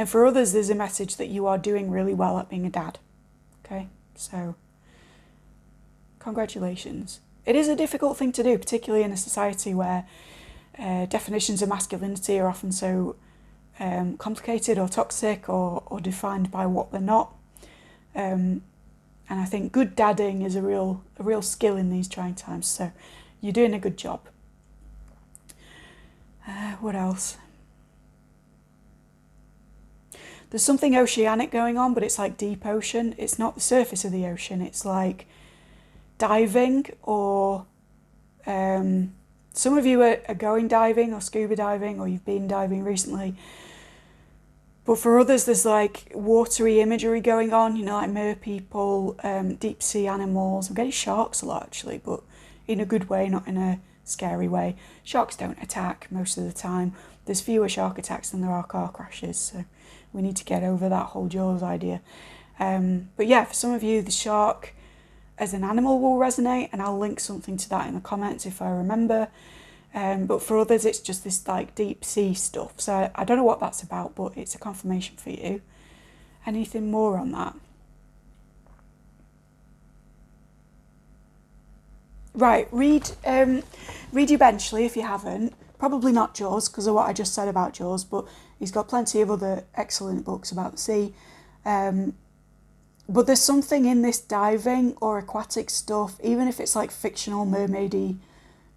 Speaker 1: for others, there's a message that you are doing really well at being a dad. Okay, so congratulations. It is a difficult thing to do, particularly in a society where definitions of masculinity are often so complicated or toxic or defined by what they're not. And I think good dadding is a real skill in these trying times. So you're doing a good job. What else? There's something oceanic going on, but it's like deep ocean. It's not the surface of the ocean. It's like diving, or some of you are going diving or scuba diving, or you've been diving recently. But for others, there's like watery imagery going on, you know, like mer people, deep sea animals. I'm getting sharks a lot actually, but in a good way, not in a scary way. Sharks don't attack most of the time. There's fewer shark attacks than there are car crashes, so we need to get over that whole Jaws idea. But yeah, for some of you, the shark as an animal will resonate, and I'll link something to that in the comments if I remember. But for others, it's just this like deep sea stuff. So I don't know what that's about, but it's a confirmation for you. Anything more on that? Right, read your Benchley if you haven't. Probably not Jaws, because of what I just said about Jaws, but he's got plenty of other excellent books about the sea. But there's something in this diving or aquatic stuff, even if it's like fictional mermaidy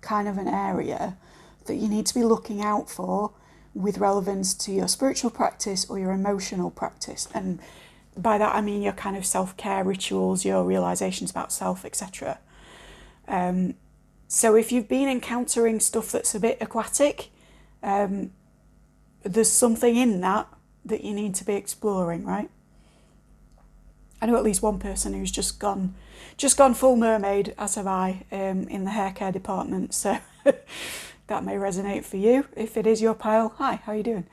Speaker 1: kind of an area, that you need to be looking out for with relevance to your spiritual practice or your emotional practice. And by that I mean your kind of self-care rituals, your realizations about self, etc. So if you've been encountering stuff that's a bit aquatic, there's something in that you need to be exploring, right? I know at least one person who's just gone full mermaid, as have I, in the hair care department. So that may resonate for you. If it is your pile, hi, how are you doing?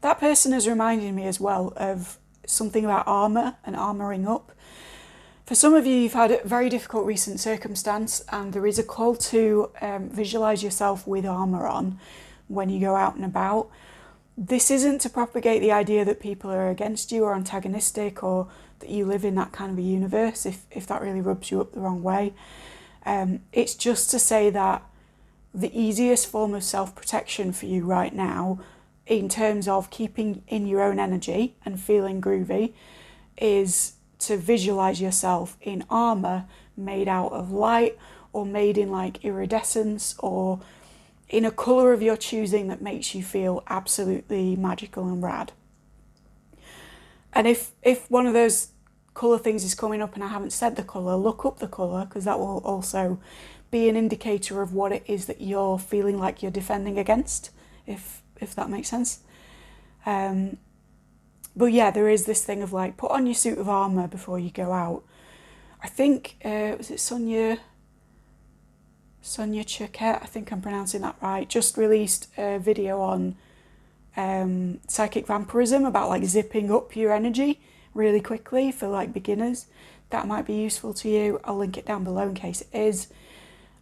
Speaker 1: That person has reminded me as well of something about armour and armouring up. For some of you, you've had a very difficult recent circumstance, and there is a call to visualise yourself with armour on when you go out and about. This isn't to propagate the idea that people are against you or antagonistic, or that you live in that kind of a universe, if that really rubs you up the wrong way. It's just to say that the easiest form of self-protection for you right now, in terms of keeping in your own energy and feeling groovy, is to visualise yourself in armour made out of light, or made in like iridescence, or in a colour of your choosing that makes you feel absolutely magical and rad. And if one of those colour things is coming up and I haven't said the colour, look up the colour, because that will also be an indicator of what it is that you're feeling like you're defending against, if that makes sense. But yeah, there is this thing of like, put on your suit of armour before you go out. I think, was it Sonia Choquette, I think I'm pronouncing that right, just released a video on psychic vampirism, about like zipping up your energy really quickly for like beginners. That might be useful to you. I'll link it down below in case it is.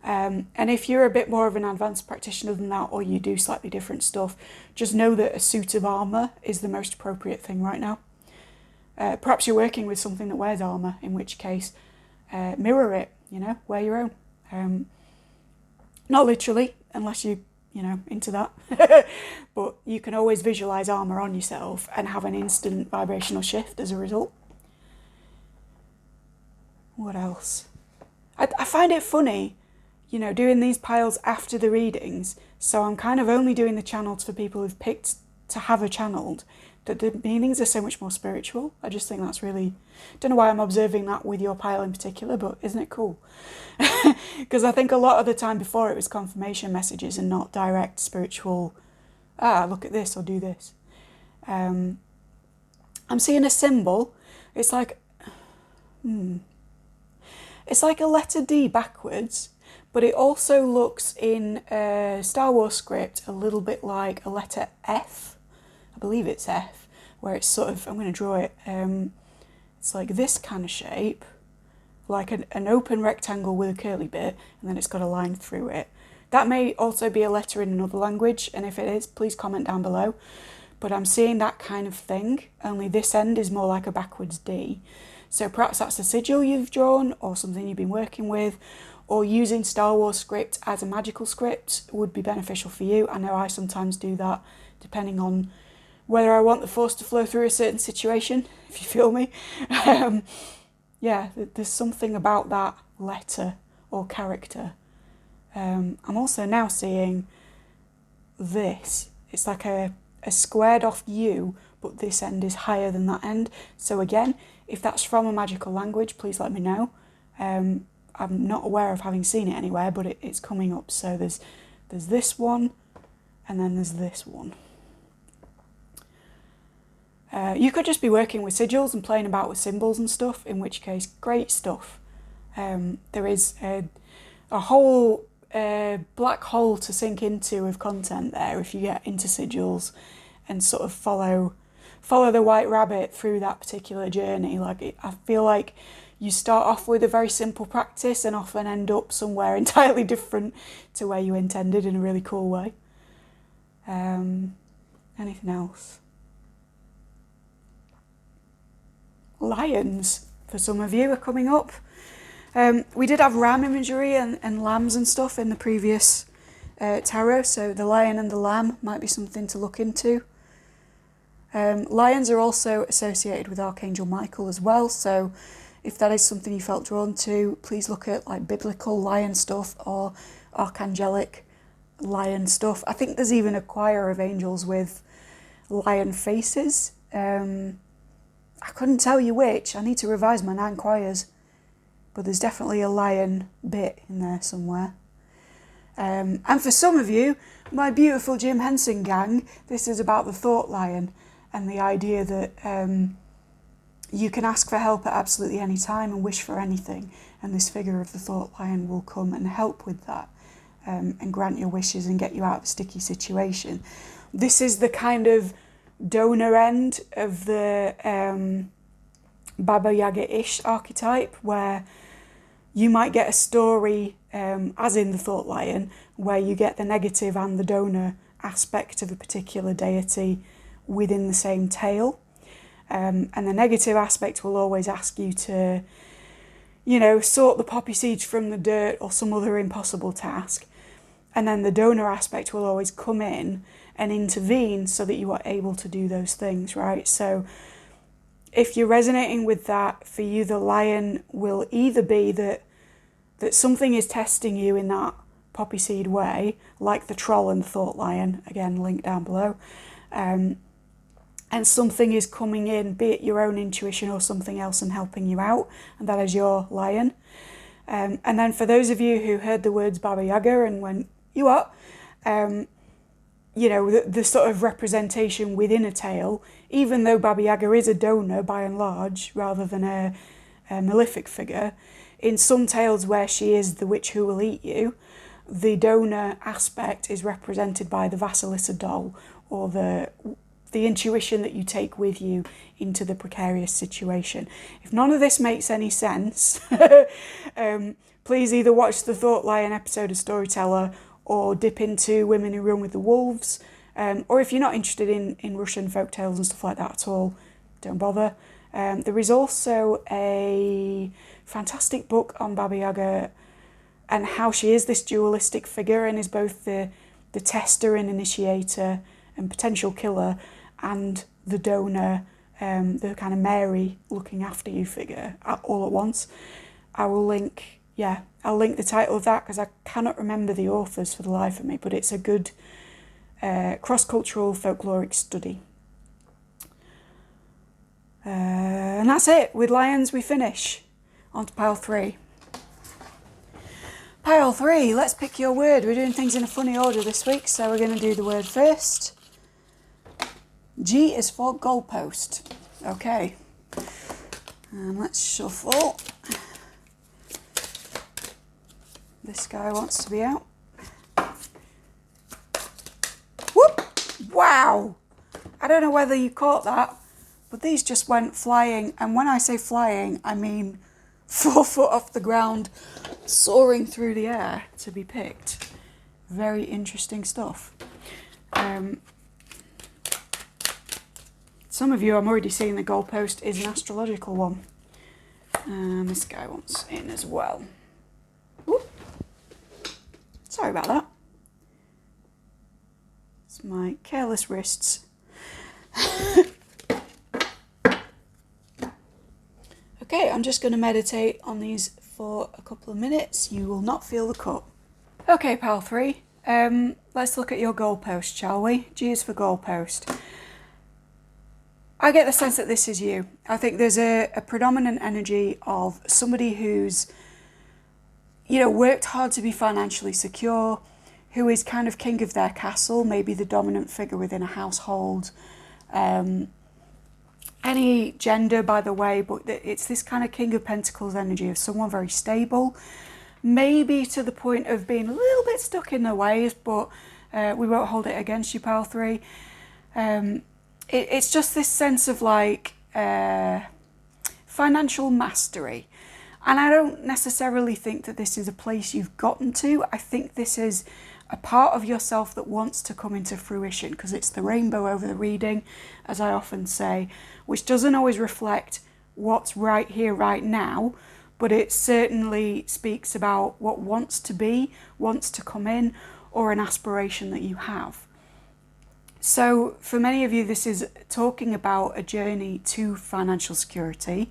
Speaker 1: And if you're a bit more of an advanced practitioner than that, or you do slightly different stuff, just know that a suit of armour is the most appropriate thing right now. Perhaps you're working with something that wears armour, in which case mirror it, you know, wear your own. Not literally, unless you know, into that. But you can always visualise armour on yourself and have an instant vibrational shift as a result. What else? I find it funny, you know, doing these piles after the readings, so I'm kind of only doing the channels for people who've picked to have a channeled, that the meanings are so much more spiritual. I just think that's really, don't know why I'm observing that with your pile in particular, but isn't it cool? Because I think a lot of the time before it was confirmation messages and not direct spiritual, look at this or do this. I'm seeing a symbol. It's like, it's like a letter D backwards, but it also looks in Star Wars script a little bit like a letter F. I believe it's F, where it's sort of, I'm going to draw it, it's like this kind of shape, like an open rectangle with a curly bit, and then it's got a line through it. That may also be a letter in another language, and if it is, please comment down below. But I'm seeing that kind of thing, only this end is more like a backwards D. So perhaps that's a sigil you've drawn, or something you've been working with, or using Star Wars script as a magical script would be beneficial for you. I know I sometimes do that, depending on whether I want the force to flow through a certain situation, if you feel me. Yeah, there's something about that letter or character. I'm also now seeing this. It's like a squared off U, but this end is higher than that end. So again, if that's from a magical language, please let me know. I'm not aware of having seen it anywhere, but it's coming up. So there's this one, and then there's this one. You could just be working with sigils and playing about with symbols and stuff, in which case, great stuff. There is a whole black hole to sink into of content there if you get into sigils and sort of follow the white rabbit through that particular journey. I feel like you start off with a very simple practice and often end up somewhere entirely different to where you intended in a really cool way. Anything else? Lions, for some of you, are coming up. We did have ram imagery and lambs and stuff in the previous tarot, so the lion and the lamb might be something to look into. Lions are also associated with Archangel Michael as well, so if that is something you felt drawn to, please look at like biblical lion stuff or archangelic lion stuff. I think there's even a choir of angels with lion faces. I couldn't tell you which. I need to revise my 9 choirs, but there's definitely a lion bit in there somewhere. And for some of you, my beautiful Jim Henson gang, this is about the thought lion and the idea that you can ask for help at absolutely any time and wish for anything, and this figure of the thought lion will come and help with that and grant your wishes and get you out of a sticky situation. This is the kind of donor end of the Baba Yaga-ish archetype, where you might get a story, as in the thought lion, where you get the negative and the donor aspect of a particular deity within the same tale. And the negative aspect will always ask you to, you know, sort the poppy seeds from the dirt or some other impossible task. And then the donor aspect will always come in and intervene so that you are able to do those things, right? So if you're resonating with that, for you, the lion will either be that something is testing you in that poppy seed way, like the troll and the thought lion, again, link down below, and something is coming in, be it your own intuition or something else, and helping you out, and that is your lion. And then for those of you who heard the words Baba Yaga and went, you what? You know, the sort of representation within a tale, even though Baba Yaga is a donor by and large, rather than a malefic figure, in some tales where she is the witch who will eat you, the donor aspect is represented by the Vasilisa doll or the intuition that you take with you into the precarious situation. If none of this makes any sense, please either watch the Thought Lion episode of Storyteller or dip into Women Who Run with the Wolves. Or if you're not interested in Russian folktales and stuff like that at all, don't bother. There is also a fantastic book on Baba Yaga and how she is this dualistic figure and is both the tester and initiator and potential killer and the donor, the kind of Mary looking after you figure all at once. I'll link the title of that because I cannot remember the authors for the life of me, but it's a good cross-cultural folkloric study. And that's it. With lions we finish. On to pile 3. Pile 3, let's pick your word. We're doing things in a funny order this week, so we're going to do the word first. G is for goalpost. Okay. And let's shuffle. This guy wants to be out. Whoop! Wow! I don't know whether you caught that, but these just went flying. And when I say flying, I mean 4 foot off the ground, soaring through the air to be picked. Very interesting stuff. Some of you, I'm already seeing the goalpost is an astrological one. And this guy wants in as well. Whoop. Sorry about that. It's my careless wrists. Okay, I'm just going to meditate on these for a couple of minutes. You will not feel the cut. Okay, pal 3. Let's look at your goalpost, shall we? G is for goalpost. I get the sense that this is you. I think there's a predominant energy of somebody who's, worked hard to be financially secure, who is kind of king of their castle, maybe the dominant figure within a household. Any gender, by the way, but it's this kind of King of Pentacles energy of someone very stable, maybe to the point of being a little bit stuck in their ways, but we won't hold it against you, pal 3. It's just this sense of financial mastery. And I don't necessarily think that this is a place you've gotten to. I think this is a part of yourself that wants to come into fruition, because it's the rainbow over the reading, as I often say, which doesn't always reflect what's right here, right now, but it certainly speaks about what wants to be, wants to come in, or an aspiration that you have. So for many of you, this is talking about a journey to financial security.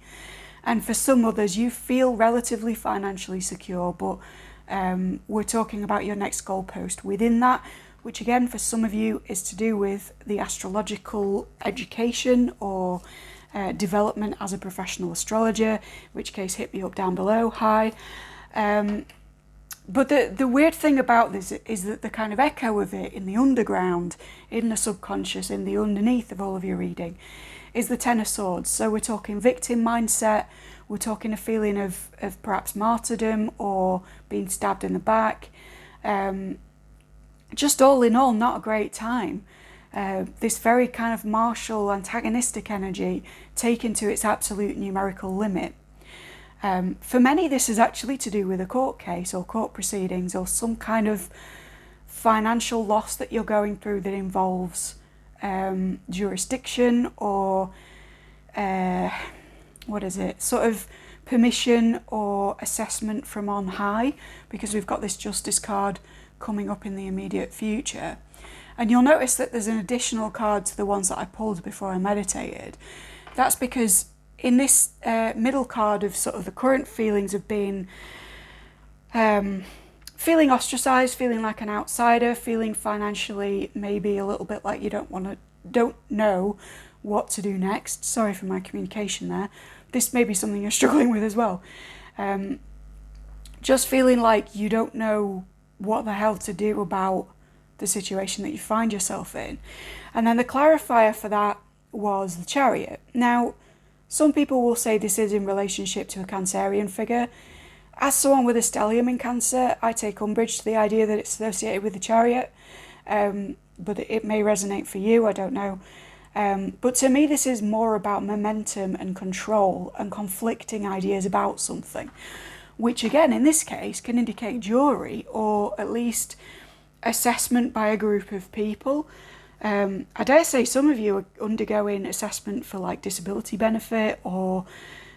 Speaker 1: And for some others, you feel relatively financially secure, but we're talking about your next goalpost within that, which again, for some of you, is to do with the astrological education or development as a professional astrologer, in which case hit me up down below. Hi. But the weird thing about this is that the kind of echo of it in the underground, in the subconscious, in the underneath of all of your reading, is the Ten of Swords. So we're talking victim mindset, we're talking a feeling of perhaps martyrdom or being stabbed in the back. Just all in all, not a great time. This very kind of martial, antagonistic energy taken to its absolute numerical limit. For many, this is actually to do with a court case or court proceedings or some kind of financial loss that you're going through that involves jurisdiction or sort of permission or assessment from on high, because we've got this Justice card coming up in the immediate future. And you'll notice that there's an additional card to the ones that I pulled before I meditated. That's because in this middle card of sort of the current feelings of being feeling ostracized, feeling like an outsider, feeling financially maybe a little bit like you don't know what to do next. Sorry for my communication there. This may be something you're struggling with as well. Just feeling like you don't know what the hell to do about the situation that you find yourself in. And then the clarifier for that was the Chariot. Now, some people will say this is in relationship to a Cancerian figure. As someone with a stellium in Cancer, I take umbrage to the idea that it's associated with the Chariot. but it may resonate for you, I don't know. But to me, this is more about momentum and control and conflicting ideas about something, which again, in this case, can indicate jury or at least assessment by a group of people. I dare say some of you are undergoing assessment for like disability benefit or,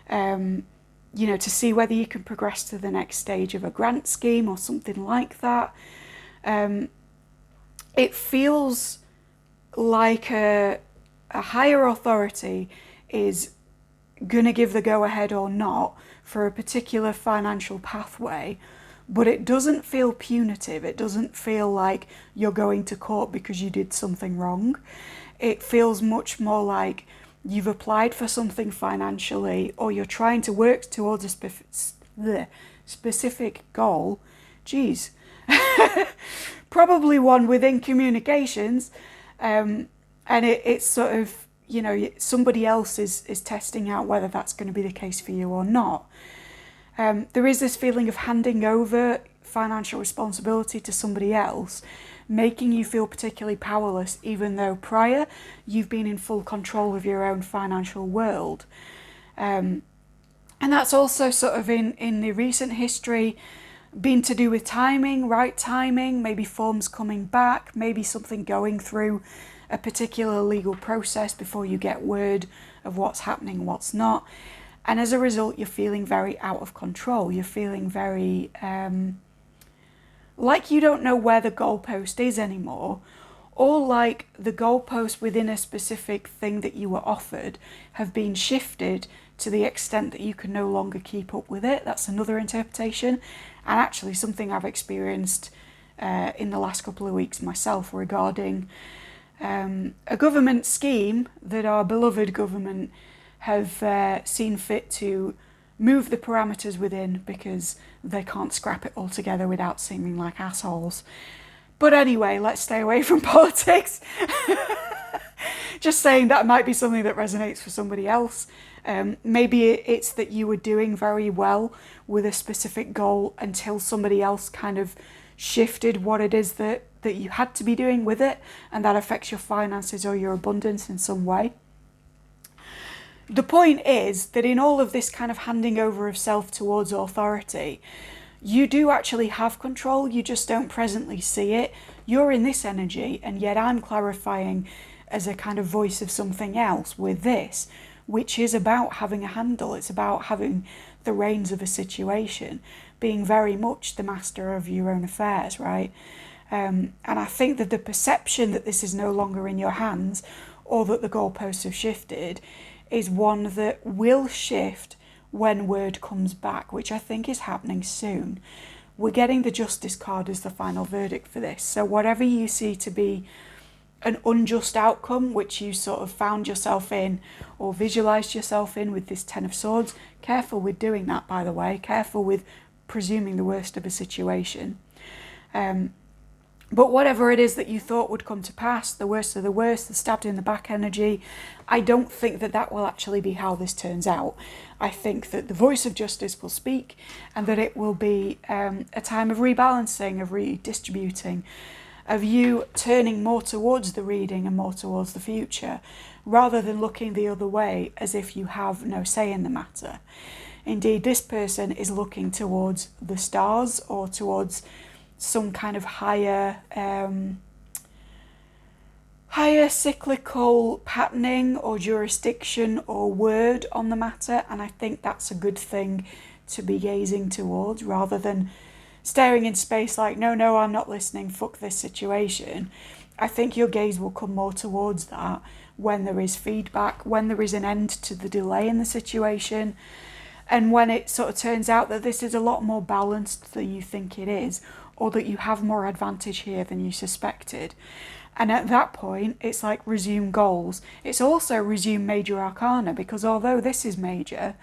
Speaker 1: to see whether you can progress to the next stage of a grant scheme or something like that. It feels like a higher authority is going to give the go-ahead or not for a particular financial pathway, but it doesn't feel punitive. It doesn't feel like you're going to court because you did something wrong. It feels much more like you've applied for something financially, or you're trying to work towards a specific goal. Geez. Probably one within communications. And it's sort of, somebody else is testing out whether that's going to be the case for you or not. There is this feeling of handing over financial responsibility to somebody else, making you feel particularly powerless, even though prior you've been in full control of your own financial world. And that's also sort of in the recent history been to do with timing, right timing, maybe forms coming back, maybe something going through a particular legal process before you get word of what's happening, what's not. And as a result, you're feeling very out of control. You're feeling very like you don't know where the goalpost is anymore, or like the goalposts within a specific thing that you were offered have been shifted to the extent that you can no longer keep up with it. That's another interpretation, and actually something I've experienced in the last couple of weeks myself regarding a government scheme that our beloved government have seen fit to move the parameters within because they can't scrap it all together without seeming like assholes. But anyway, let's stay away from politics. Just saying that might be something that resonates for somebody else. Maybe it's that you were doing very well with a specific goal until somebody else kind of shifted what it is that you had to be doing with it, and that affects your finances or your abundance in some way. The point is that in all of this kind of handing over of self towards authority, you do actually have control, you just don't presently see it. You're in this energy, and yet I'm clarifying as a kind of voice of something else with this, which is about having a handle. It's about having the reins of a situation, being very much the master of your own affairs, right? And I think that the perception that this is no longer in your hands, or that the goalposts have shifted, is one that will shift when word comes back, which I think is happening soon. We're getting the justice card as the final verdict for this. So whatever you see to be an unjust outcome, which you sort of found yourself in or visualized yourself in with this Ten of Swords, careful with doing that, by the way. Careful with presuming the worst of a situation. But whatever it is that you thought would come to pass, the worst of the worst, the stabbed in the back energy, I don't think that will actually be how this turns out. I think that the voice of justice will speak, and that it will be a time of rebalancing, of redistributing, of you turning more towards the reading and more towards the future, rather than looking the other way as if you have no say in the matter. Indeed, this person is looking towards the stars, or towards some kind of higher cyclical patterning or jurisdiction or word on the matter, and I think that's a good thing to be gazing towards, rather than staring in space like, no, I'm not listening, fuck this situation. I think your gaze will come more towards that when there is feedback, when there is an end to the delay in the situation, and when it sort of turns out that this is a lot more balanced than you think it is, or that you have more advantage here than you suspected. And at that point, it's like resume goals. It's also resume major arcana, because although this is major,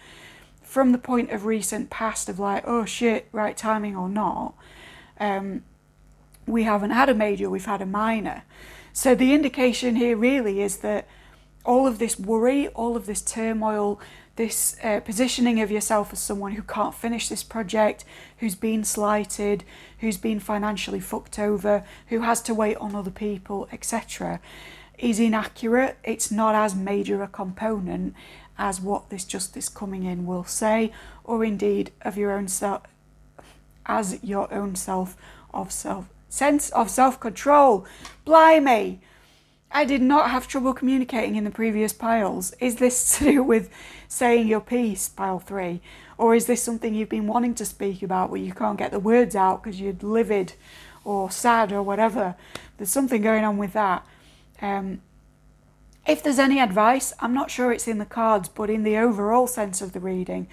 Speaker 1: from the point of recent past of like, oh shit, right timing or not, we haven't had a major, we've had a minor. So the indication here really is that all of this worry, all of this turmoil, this positioning of yourself as someone who can't finish this project, who's been slighted, who's been financially fucked over, who has to wait on other people, etc., is inaccurate. It's not as major a component as what this justice coming in will say, or indeed of your own self, as your own sense of self-control. Blimey! I did not have trouble communicating in the previous piles. Is this to do with saying your piece, pile 3? Or is this something you've been wanting to speak about but you can't get the words out because you're livid or sad or whatever? There's something going on with that. If there's any advice, I'm not sure it's in the cards, but in the overall sense of the reading,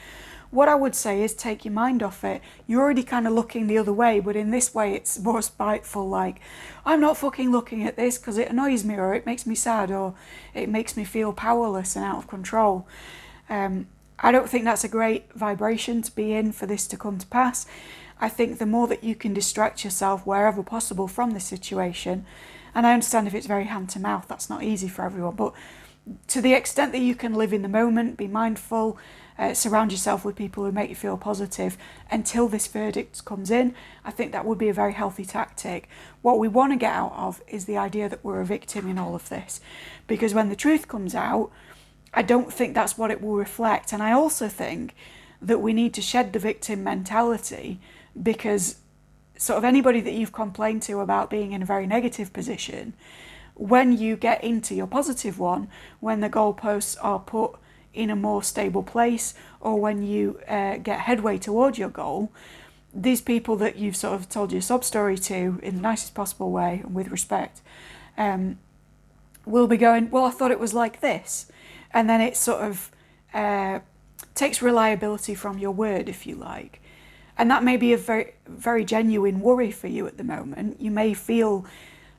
Speaker 1: what I would say is take your mind off it. You're already kind of looking the other way, but in this way it's more spiteful, like, I'm not fucking looking at this because it annoys me, or it makes me sad, or it makes me feel powerless and out of control. I don't think that's a great vibration to be in for this to come to pass. I think the more that you can distract yourself wherever possible from this situation, and I understand if it's very hand to mouth, that's not easy for everyone, but to the extent that you can live in the moment, be mindful, surround yourself with people who make you feel positive until this verdict comes in, I think that would be a very healthy tactic. What we want to get out of is the idea that we're a victim in all of this, because when the truth comes out, I don't think that's what it will reflect. And I also think that we need to shed the victim mentality, because sort of anybody that you've complained to about being in a very negative position, when you get into your positive one, when the goalposts are put in a more stable place, or when you get headway towards your goal, these people that you've sort of told your sob story to in the nicest possible way and with respect will be going, well, I thought it was like this. And then it sort of takes reliability from your word, if you like. And that may be a very, very genuine worry for you at the moment. You may feel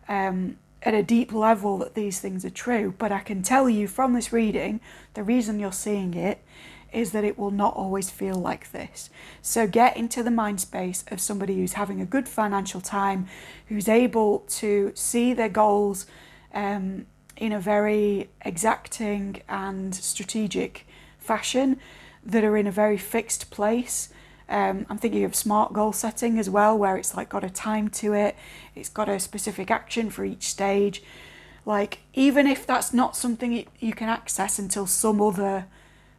Speaker 1: at a deep level that these things are true, but I can tell you from this reading, the reason you're seeing it is that it will not always feel like this. So get into the mind space of somebody who's having a good financial time, who's able to see their goals in a very exacting and strategic fashion, that are in a very fixed place. I'm thinking of smart goal setting as well, where it's like got a time to it, it's got a specific action for each stage. Like, even if that's not something you can access until some other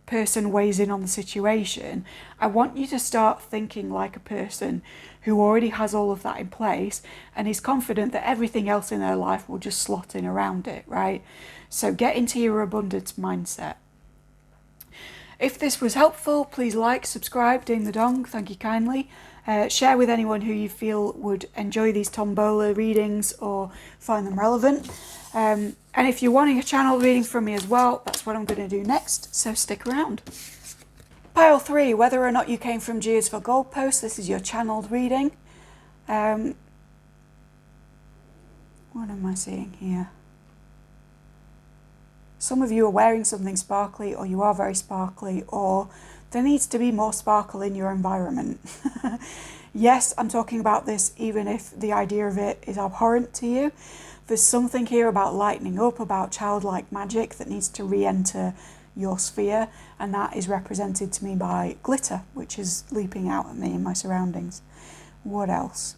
Speaker 1: person weighs in on the situation, I want you to start thinking like a person who already has all of that in place and is confident that everything else in their life will just slot in around it, right? So get into your abundance mindset. If this was helpful, please like, subscribe, ding the dong, thank you kindly. Share with anyone who you feel would enjoy these tombola readings or find them relevant. And if you're wanting a channel reading from me as well, that's what I'm going to do next, so stick around. Pile 3, whether or not you came from G is for goalposts, this is your channeled reading. What am I seeing here? Some of you are wearing something sparkly, or you are very sparkly, or there needs to be more sparkle in your environment. Yes, I'm talking about this even if the idea of it is abhorrent to you. There's something here about lightening up, about childlike magic that needs to re-enter your sphere, and that is represented to me by glitter, which is leaping out at me in my surroundings. What else?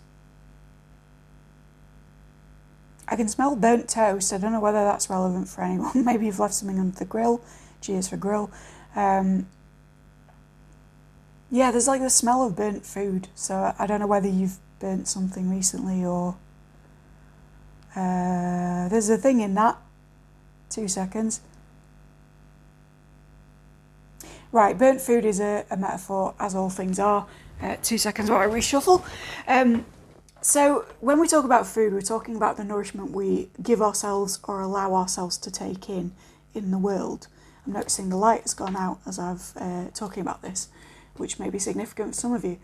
Speaker 1: I can smell burnt toast. I don't know whether that's relevant for anyone. Maybe you've left something under the grill. G is for grill. Yeah, there's like the smell of burnt food. So I don't know whether you've burnt something recently or... there's a thing in that. 2 seconds. Right, burnt food is a metaphor, as all things are. 2 seconds while I reshuffle. So when we talk about food, we're talking about the nourishment we give ourselves or allow ourselves to take in the world. I'm noticing the light has gone out as I've talking about this, which may be significant for some of you.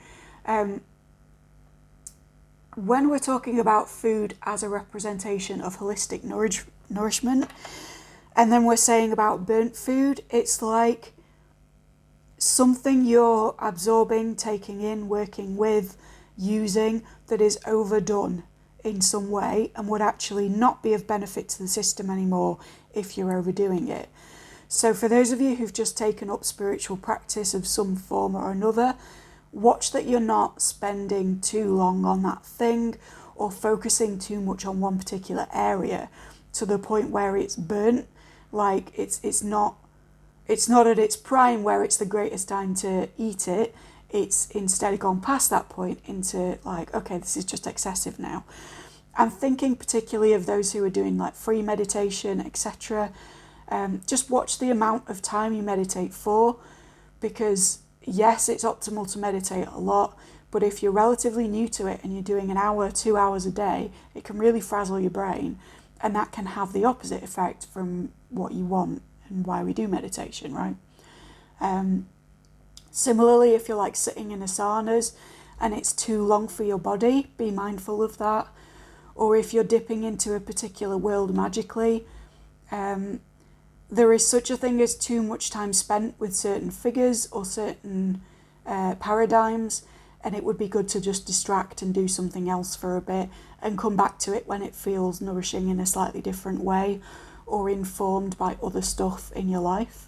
Speaker 1: When we're talking about food as a representation of holistic nourishment, and then we're saying about burnt food, it's like something you're absorbing, taking in, working with, using, that is overdone in some way and would actually not be of benefit to the system anymore if you're overdoing it. So for those of you who've just taken up spiritual practice of some form or another, watch that you're not spending too long on that thing or focusing too much on one particular area to the point where it's burnt. Like it's not at its prime where it's the greatest time to eat it. It's instead gone past that point into like, okay, this is just excessive now. I'm thinking particularly of those who are doing like free meditation, etc. Just watch the amount of time you meditate for, because yes, it's optimal to meditate a lot, but if you're relatively new to it and you're doing an hour, 2 hours a day, it can really frazzle your brain, and that can have the opposite effect from what you want and why we do meditation, right? Similarly, if you're like sitting in a saunas and it's too long for your body, be mindful of that. Or if you're dipping into a particular world magically, there is such a thing as too much time spent with certain figures or certain paradigms, and it would be good to just distract and do something else for a bit and come back to it when it feels nourishing in a slightly different way or informed by other stuff in your life.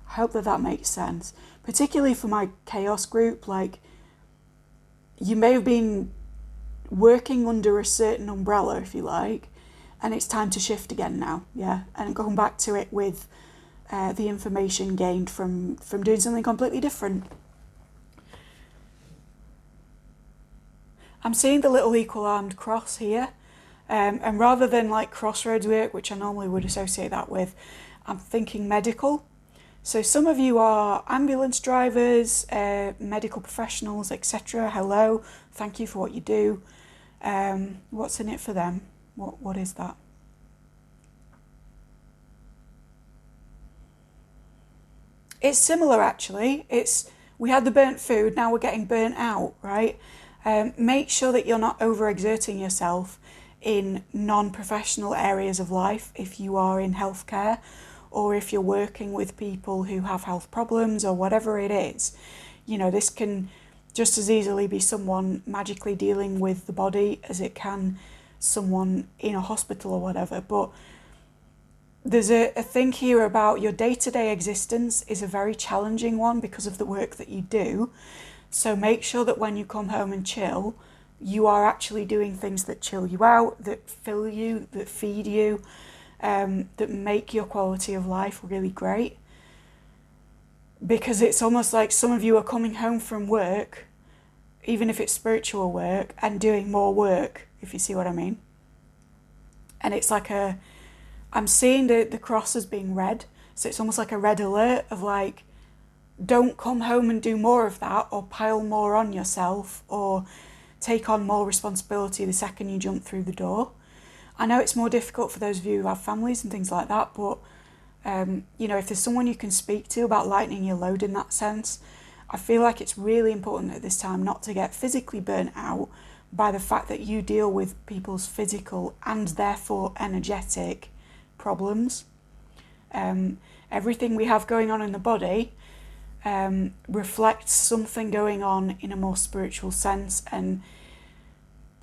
Speaker 1: I hope that makes sense. Particularly for my chaos group, like, you may have been working under a certain umbrella, if you like, and it's time to shift again now, yeah, and going back to it with the information gained from doing something completely different. I'm seeing the little equal-armed cross here, and rather than like crossroads work, which I normally would associate that with, I'm thinking medical. So some of you are ambulance drivers, medical professionals, etc. Hello, thank you for what you do. What's in it for them? What is that? It's similar actually. We had the burnt food, now we're getting burnt out, right? Make sure that you're not overexerting yourself in non-professional areas of life if you are in healthcare, or if you're working with people who have health problems or whatever it is. You know, this can just as easily be someone magically dealing with the body as it can someone in a hospital or whatever. But there's a thing here about your day-to-day existence is a very challenging one because of the work that you do. So make sure that when you come home and chill, you are actually doing things that chill you out, that fill you, that feed you, that make your quality of life really great. Because it's almost like some of you are coming home from work, even if it's spiritual work, and doing more work, if you see what I mean. And it's like I'm seeing the cross as being red, so it's almost like a red alert of like, don't come home and do more of that, or pile more on yourself, or take on more responsibility the second you jump through the door. I know it's more difficult for those of you who have families and things like that, but you know, if there's someone you can speak to about lightening your load in that sense, I feel like it's really important at this time not to get physically burnt out by the fact that you deal with people's physical and therefore energetic problems. Everything we have going on in the body reflects something going on in a more spiritual sense, and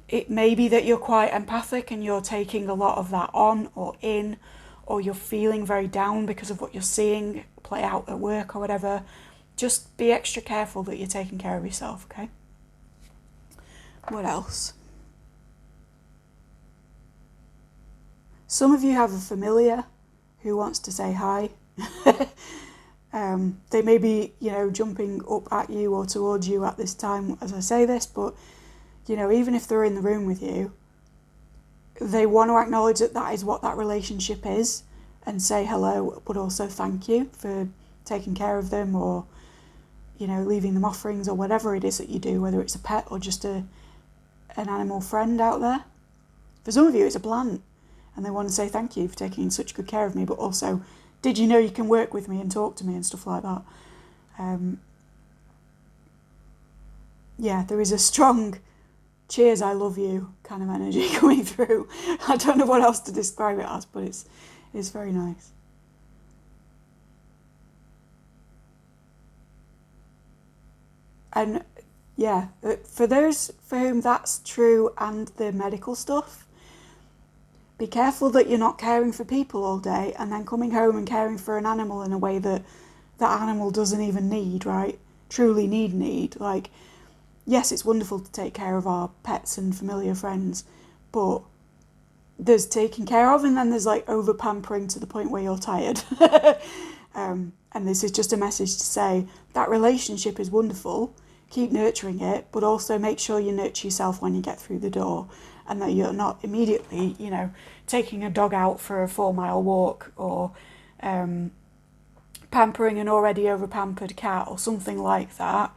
Speaker 1: it may be that you're quite empathic and you're taking a lot of that on or in, or you're feeling very down because of what you're seeing play out at work or whatever. Just be extra careful that you're taking care of yourself, okay? What else? Some of you have a familiar who wants to say hi. They may be, you know, jumping up at you or towards you at this time as I say this, but, you know, even if they're in the room with you, they want to acknowledge that that is what that relationship is and say hello, but also thank you for taking care of them, or, you know, leaving them offerings or whatever it is that you do, whether it's a pet or just an animal friend out there. For some of you, it's a plant, and they want to say thank you for taking such good care of me, but also, did you know you can work with me and talk to me and stuff like that? Yeah, there is a strong cheers, I love you kind of energy coming through. I don't know what else to describe it as, but it's very nice. And yeah, for those for whom that's true and the medical stuff, be careful that you're not caring for people all day and then coming home and caring for an animal in a way that that animal doesn't even need, right? Truly need. Like, yes, it's wonderful to take care of our pets and familiar friends, but there's taking care of, and then there's like over pampering to the point where you're tired. And this is just a message to say that relationship is wonderful, keep nurturing it, but also make sure you nurture yourself when you get through the door, and that you're not immediately, you know, taking a dog out for a 4-mile walk, or pampering an already over pampered cat or something like that,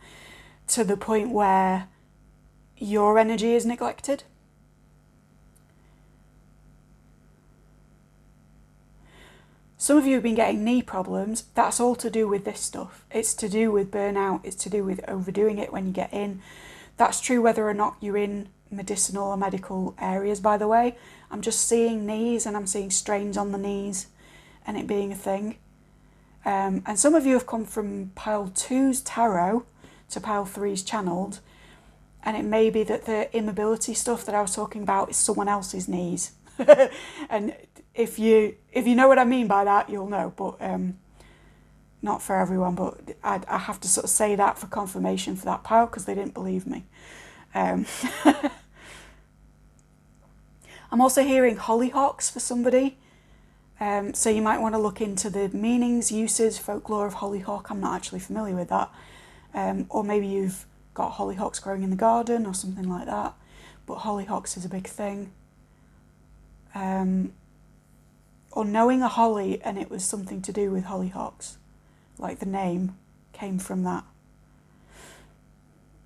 Speaker 1: to the point where your energy is neglected. Some of you have been getting knee problems. That's all to do with this stuff. It's to do with burnout. It's to do with overdoing it when you get in. That's true whether or not you're in medicinal or medical areas, by the way. I'm just seeing knees, and I'm seeing strains on the knees and it being a thing. And some of you have come from pile 2's tarot to pile 3's channeled, and it may be that the immobility stuff that I was talking about is someone else's knees. And if you know what I mean by that, you'll know, but not for everyone. But I have to sort of say that for confirmation for that pile, because they didn't believe me. I'm also hearing hollyhocks for somebody. So you might want to look into the meanings, uses, folklore of hollyhock. I'm not actually familiar with that. Or maybe you've got hollyhocks growing in the garden or something like that. But hollyhocks is a big thing. Or knowing a holly and it was something to do with hollyhocks. Like the name came from that.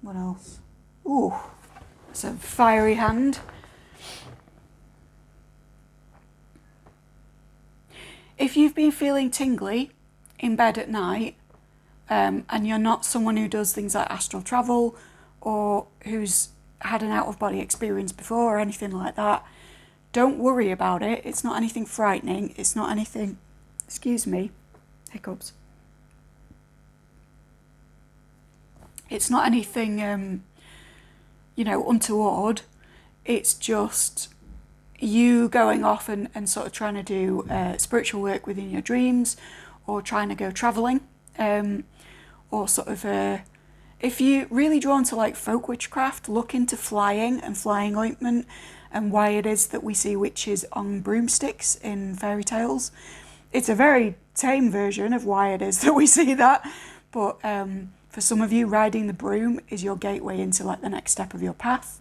Speaker 1: What else? Ooh, it's a fiery hand. If you've been feeling tingly in bed at night, and you're not someone who does things like astral travel or who's had an out-of-body experience before or anything like that, don't worry about it. It's not anything frightening. It's not anything, excuse me, hiccups. It's not anything, untoward. It's just you going off and sort of trying to do spiritual work within your dreams, or trying to go travelling, or sort of, if you're really drawn to like folk witchcraft, look into flying and flying ointment, and why it is that we see witches on broomsticks in fairy tales. It's a very tame version of why it is that we see that, but for some of you, riding the broom is your gateway into like the next step of your path.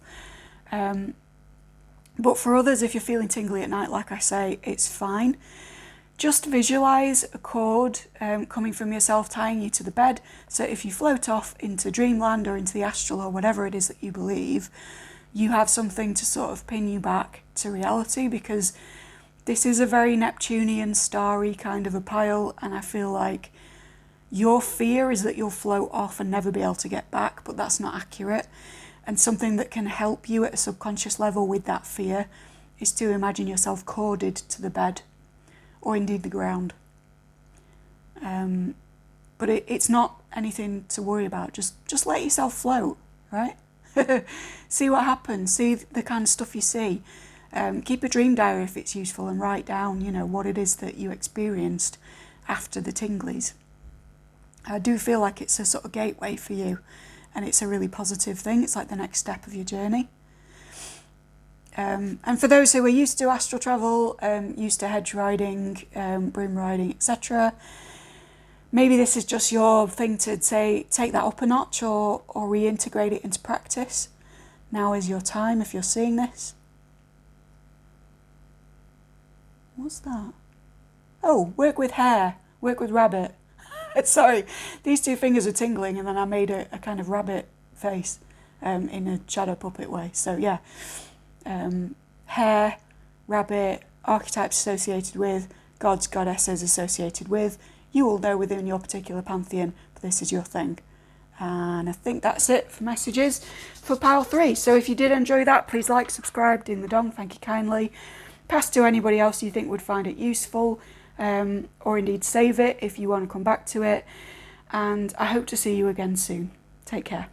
Speaker 1: But for others, if you're feeling tingly at night, like I say, it's fine. Just visualise a cord coming from yourself, tying you to the bed. So if you float off into dreamland or into the astral or whatever it is that you believe, you have something to sort of pin you back to reality, because this is a very Neptunian, starry kind of a pile, and I feel like your fear is that you'll float off and never be able to get back, but that's not accurate. And something that can help you at a subconscious level with that fear is to imagine yourself corded to the bed, or indeed the ground. But it's not anything to worry about. Just let yourself float, right? See what happens. See the kind of stuff you see. Keep a dream diary if it's useful, and write down, what it is that you experienced after the tinglies. I do feel like it's a sort of gateway for you, and it's a really positive thing. It's like the next step of your journey. And for those who are used to astral travel, used to hedge riding, broom riding, etc., maybe this is just your thing to say, take that up a notch, or reintegrate it into practice. Now is your time if you're seeing this. What's that? Oh, work with hare, work with rabbit. Sorry, these two fingers are tingling, and then I made a kind of rabbit face in a shadow puppet way. So yeah, hare, rabbit, archetypes associated with, gods, goddesses associated with. You will know within your particular pantheon, but this is your thing. And I think that's it for messages for pile 3. So if you did enjoy that, please like, subscribe, ding the dong, thank you kindly. Pass to anybody else you think would find it useful, or indeed save it if you want to come back to it. And I hope to see you again soon. Take care.